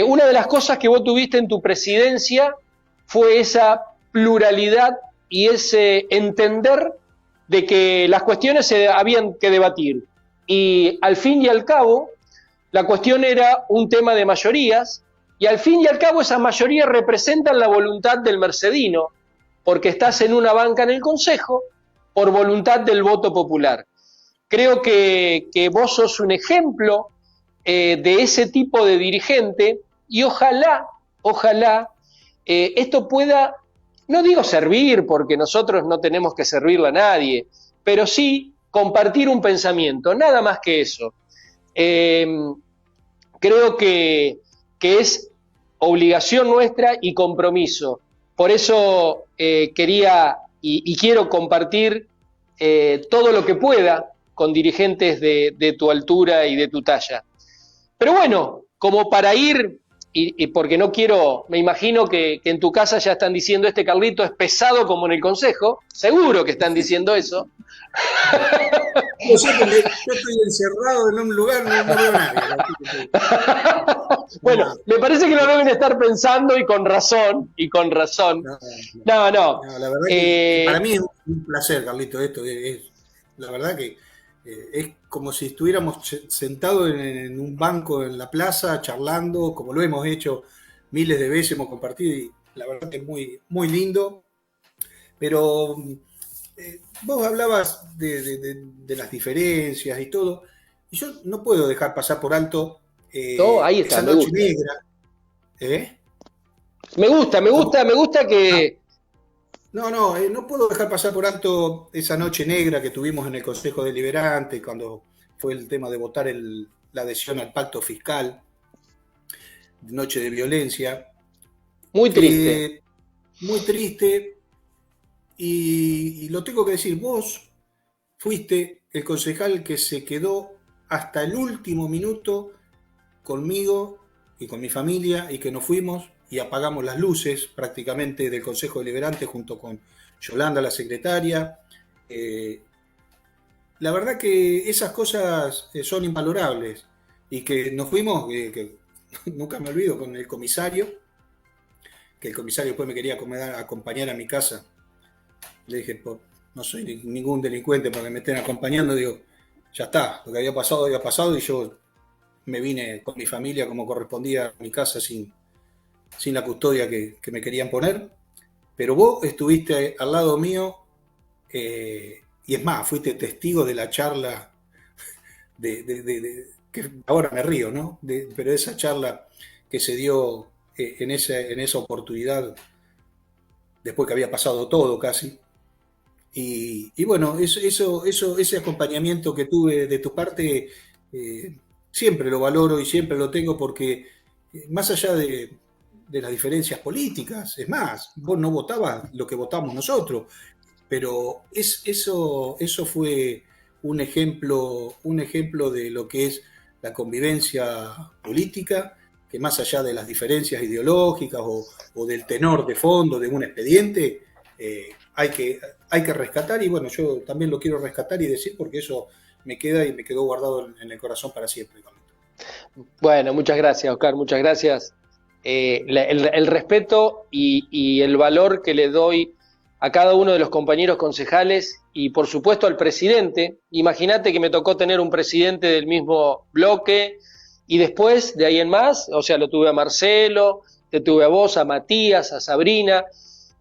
Una de las cosas que vos tuviste en tu presidencia fue esa pluralidad y ese entender de que las cuestiones se habían que debatir, y al fin y al cabo la cuestión era un tema de mayorías, y al fin y al cabo esas mayorías representan la voluntad del mercedino, porque estás en una banca en el Consejo por voluntad del voto popular. Creo que vos sos un ejemplo de ese tipo de dirigente, y ojalá esto pueda, no digo servir, porque nosotros no tenemos que servirle a nadie, pero sí compartir un pensamiento, nada más que eso. Creo que es obligación nuestra y compromiso. Por eso quería y quiero compartir todo lo que pueda con dirigentes de tu altura y de tu talla. Pero bueno, como para ir y porque no quiero, me imagino que en tu casa ya están diciendo este Carlito es pesado como en el consejo, seguro que están diciendo eso. Yo sé porque yo estoy encerrado en un lugar, no veo a nadie. Bueno, me parece que lo deben estar pensando y con razón, y con razón. No, no. La verdad que para mí es un placer, Carlito, esto. La verdad que es como si estuviéramos sentados en un banco en la plaza, charlando, como lo hemos hecho miles de veces, hemos compartido, y la verdad que es muy, muy lindo. Pero vos hablabas de las diferencias y todo, y yo no puedo dejar pasar por alto No, ahí está, esa me noche gusta. negra. ¿Eh? Me gusta que. No puedo dejar pasar por alto esa noche negra que tuvimos en el Consejo Deliberante cuando fue el tema de votar la adhesión al pacto fiscal, noche de violencia, Muy triste. que muy triste, y lo tengo que decir, vos fuiste el concejal que se quedó hasta el último minuto conmigo y con mi familia, y que nos fuimos y apagamos las luces prácticamente del Consejo Deliberante junto con Yolanda, la secretaria. La verdad que esas cosas son invalorables, y que nos fuimos, que nunca me olvido, con el comisario, que el comisario después me quería acompañar a mi casa. Le dije, no soy ningún delincuente para que me estén acompañando, digo, ya está, lo que había pasado, y yo me vine con mi familia como correspondía a mi casa sin la custodia que me querían poner. Pero vos estuviste al lado mío, y es más, fuiste testigo de la charla que ahora me río, ¿no? Pero esa charla que se dio en esa oportunidad, después que había pasado todo casi. Y bueno, ese acompañamiento que tuve de tu parte, siempre lo valoro y siempre lo tengo, porque más allá de las diferencias políticas, es más, vos no votabas lo que votamos nosotros, pero eso fue un ejemplo de lo que es la convivencia política, que más allá de las diferencias ideológicas o del tenor de fondo de un expediente, hay que rescatar. Y bueno, yo también lo quiero rescatar y decir, porque eso me quedó guardado en el corazón para siempre. Bueno, muchas gracias, Oscar, muchas gracias. El respeto y el valor que le doy a cada uno de los compañeros concejales y por supuesto al presidente. Imagínate que me tocó tener un presidente del mismo bloque y después de ahí en más, o sea, lo tuve a Marcelo, te tuve a vos, a Matías, a Sabrina,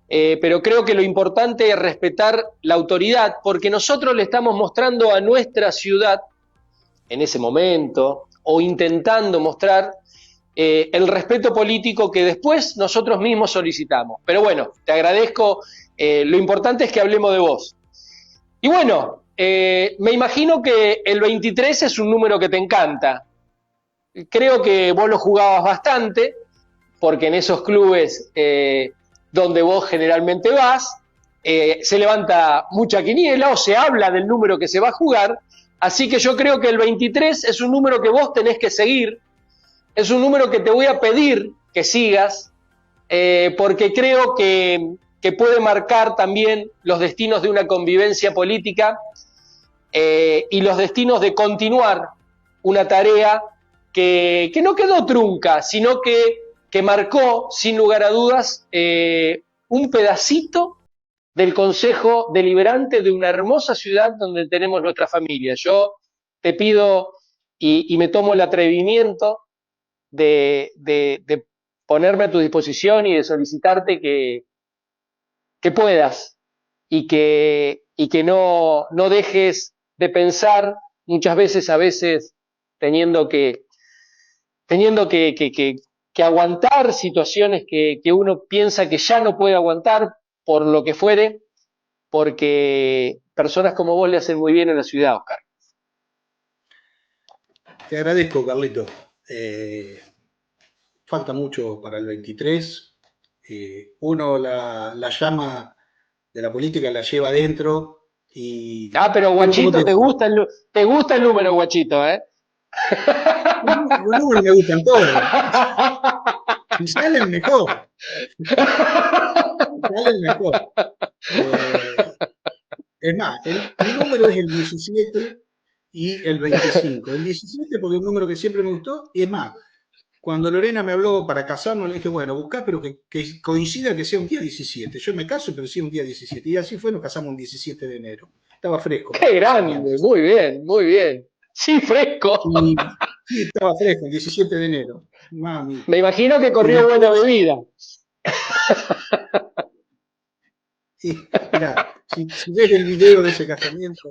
pero creo que lo importante es respetar la autoridad, porque nosotros le estamos mostrando a nuestra ciudad en ese momento, o intentando mostrar el respeto político que después nosotros mismos solicitamos. Pero bueno, te agradezco, lo importante es que hablemos de vos. Y bueno, me imagino que el 23 es un número que te encanta. Creo que vos lo jugabas bastante, porque en esos clubes donde vos generalmente vas, se levanta mucha quiniela o se habla del número que se va a jugar, así que yo creo que el 23 es un número que vos tenés que seguir, es un número que te voy a pedir que sigas, porque creo que puede marcar también los destinos de una convivencia política y los destinos de continuar una tarea que no quedó trunca, sino que marcó, sin lugar a dudas, un pedacito del Consejo Deliberante de una hermosa ciudad donde tenemos nuestra familia. Yo te pido y me tomo el atrevimiento de ponerme a tu disposición y de solicitarte que puedas y que no dejes de pensar muchas veces, a veces teniendo que aguantar situaciones que uno piensa que ya no puede aguantar por lo que fuere, porque personas como vos le hacen muy bien en la ciudad, Oscar. Te agradezco, Carlito. Falta mucho para el 23. Uno la llama de la política la lleva adentro. Pero Guachito, te gusta el número, Guachito, ¿eh? Los números me gustan todos. Y salen mejor. Salen mejor. Es más, mi número es el 17 y el 25. El 17 porque es un número que siempre me gustó, y es más, cuando Lorena me habló para casarnos, le dije, bueno, buscá, pero que coincida que sea un día 17. Yo me caso, pero sí un día 17. Y así fue, nos casamos un 17 de enero. Estaba fresco. ¡Qué grande! Muy bien, muy bien. Sí, fresco. Y sí, estaba fresco, el 17 de enero. Mami. Me imagino que Y corrió buena después, bebida. mirá, si ves el video de ese casamiento,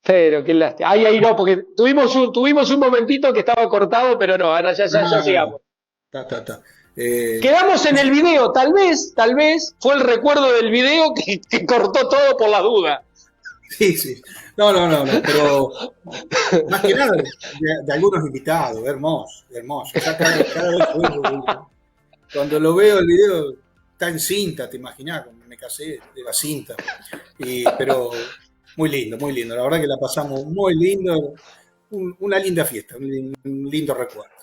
Pero qué lástima. Ahí no, porque tuvimos un momentito que estaba cortado, pero no, ahora ya sigamos. ta. Quedamos en el video, tal vez fue el recuerdo del video que cortó todo por la duda. Sí. No, pero más que nada de algunos invitados, hermoso. Ya cada vez cuando lo veo el video, está en cinta, te imaginas, cuando me casé de la cinta. Pero muy lindo. La verdad que la pasamos muy lindo. Una linda fiesta, un lindo recuerdo.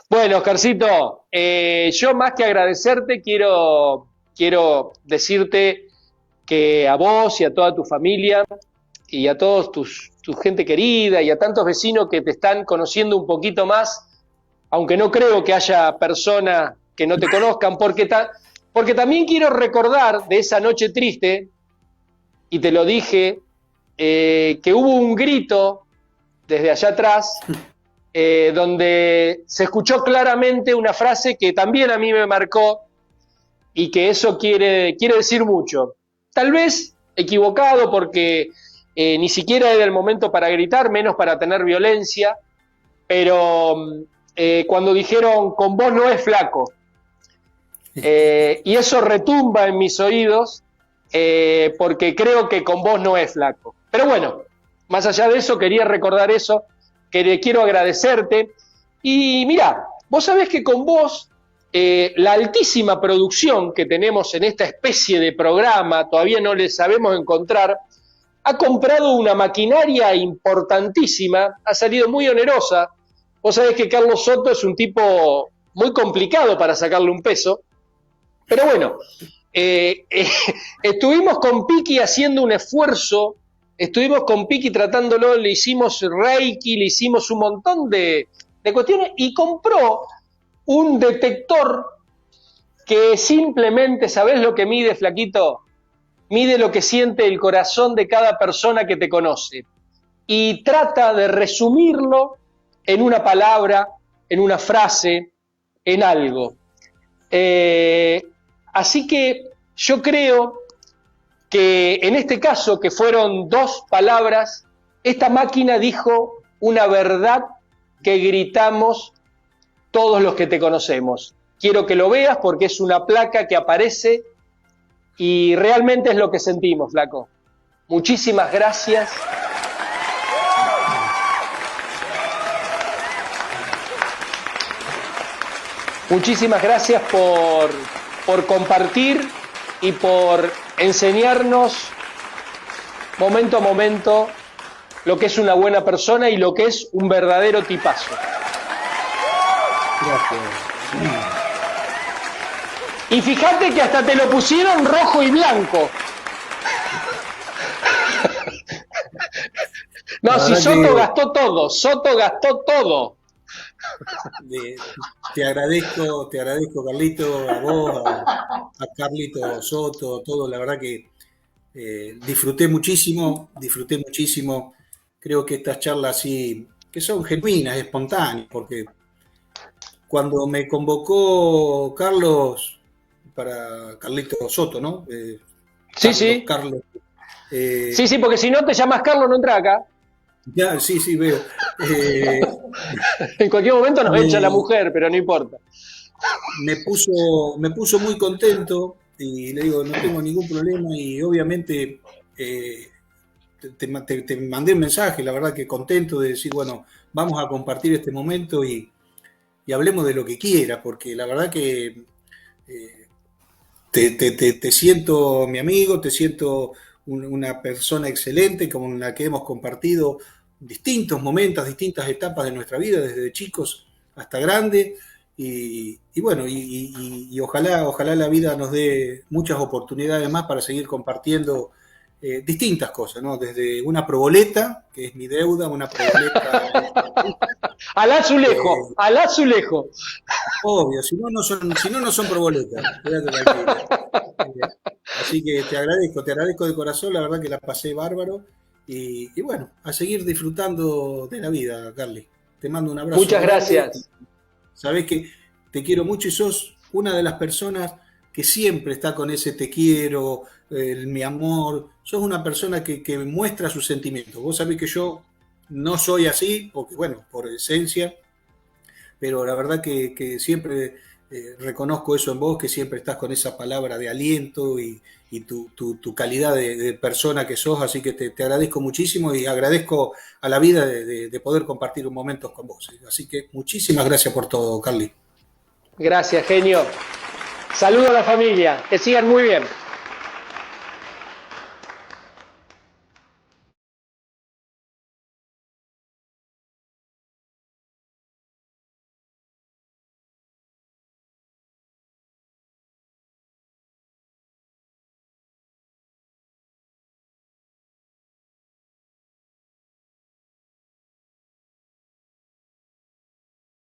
Bueno, Oscarcito, yo más que agradecerte, quiero decirte que a vos y a toda tu familia y a todos tu gente querida y a tantos vecinos que te están conociendo un poquito más, aunque no creo que haya personas que no te conozcan, porque también quiero recordar de esa noche triste, y te lo dije, que hubo un grito desde allá atrás, donde se escuchó claramente una frase que también a mí me marcó y que eso quiere decir mucho. Tal vez equivocado porque ni siquiera era el momento para gritar, menos para tener violencia, pero cuando dijeron con vos no es flaco, y eso retumba en mis oídos, porque creo que con vos no es flaco. Pero bueno, más allá de eso, quería recordar eso, que quiero agradecerte. Y mira, vos sabés que con vos, la altísima producción que tenemos en esta especie de programa, todavía no le sabemos encontrar, ha comprado una maquinaria importantísima, ha salido muy onerosa. Vos sabés que Carlos Soto es un tipo muy complicado para sacarle un peso, pero bueno, estuvimos con Piki haciendo un esfuerzo, estuvimos con Piki tratándolo, le hicimos reiki, le hicimos un montón de cuestiones y compró un detector que simplemente, ¿sabés lo que mide, flaquito? Mide lo que siente el corazón de cada persona que te conoce y trata de resumirlo en una palabra, en una frase, en algo. Así que yo creo que en este caso, que fueron 2 palabras, esta máquina dijo una verdad que gritamos todos los que te conocemos. Quiero que lo veas porque es una placa que aparece y realmente es lo que sentimos, flaco. Muchísimas gracias. Muchísimas gracias por compartir y por enseñarnos momento a momento lo que es una buena persona y lo que es un verdadero tipazo. Gracias. Y fíjate que hasta te lo pusieron rojo y blanco. No, si Soto gastó todo. Te agradezco, Carlito, a vos, a Carlito Soto, todo. La verdad que disfruté muchísimo. Creo que estas charlas así, que son genuinas, espontáneas, porque cuando me convocó Carlos para Carlito Soto, ¿no? Sí. Carlos. Sí, porque si no te llamas Carlos, no entra acá. Ya, sí, veo. En cualquier momento nos echa la mujer, pero no importa. Me puso muy contento y le digo, no tengo ningún problema y obviamente te mandé un mensaje, la verdad que contento de decir, bueno, vamos a compartir este momento y hablemos de lo que quiera, porque la verdad que te siento mi amigo, te siento una persona excelente con la que hemos compartido distintos momentos, distintas etapas de nuestra vida, desde chicos hasta grande. Y bueno, y ojalá la vida nos dé muchas oportunidades más para seguir compartiendo distintas cosas, ¿no? Desde una proboleta, que es mi deuda, una proboleta. Al azulejo, al azulejo. Obvio, si no, no son proboletas. Quédate tranquilo. Así que te agradezco de corazón, la verdad que la pasé bárbaro. Y bueno, a seguir disfrutando de la vida, Carly. Te mando un abrazo Muchas grande. gracias. Sabés que te quiero mucho y sos una de las personas que siempre está con ese te quiero, mi amor. Sos una persona que muestra sus sentimientos. Vos sabés que yo no soy así, porque bueno, por esencia, pero la verdad que siempre reconozco eso en vos, que siempre estás con esa palabra de aliento y tu calidad de persona que sos, así que te agradezco muchísimo y agradezco a la vida de poder compartir momentos con vos. Así que muchísimas gracias por todo, Carly. Gracias, genio. Saludo a la familia. Que sigan muy bien.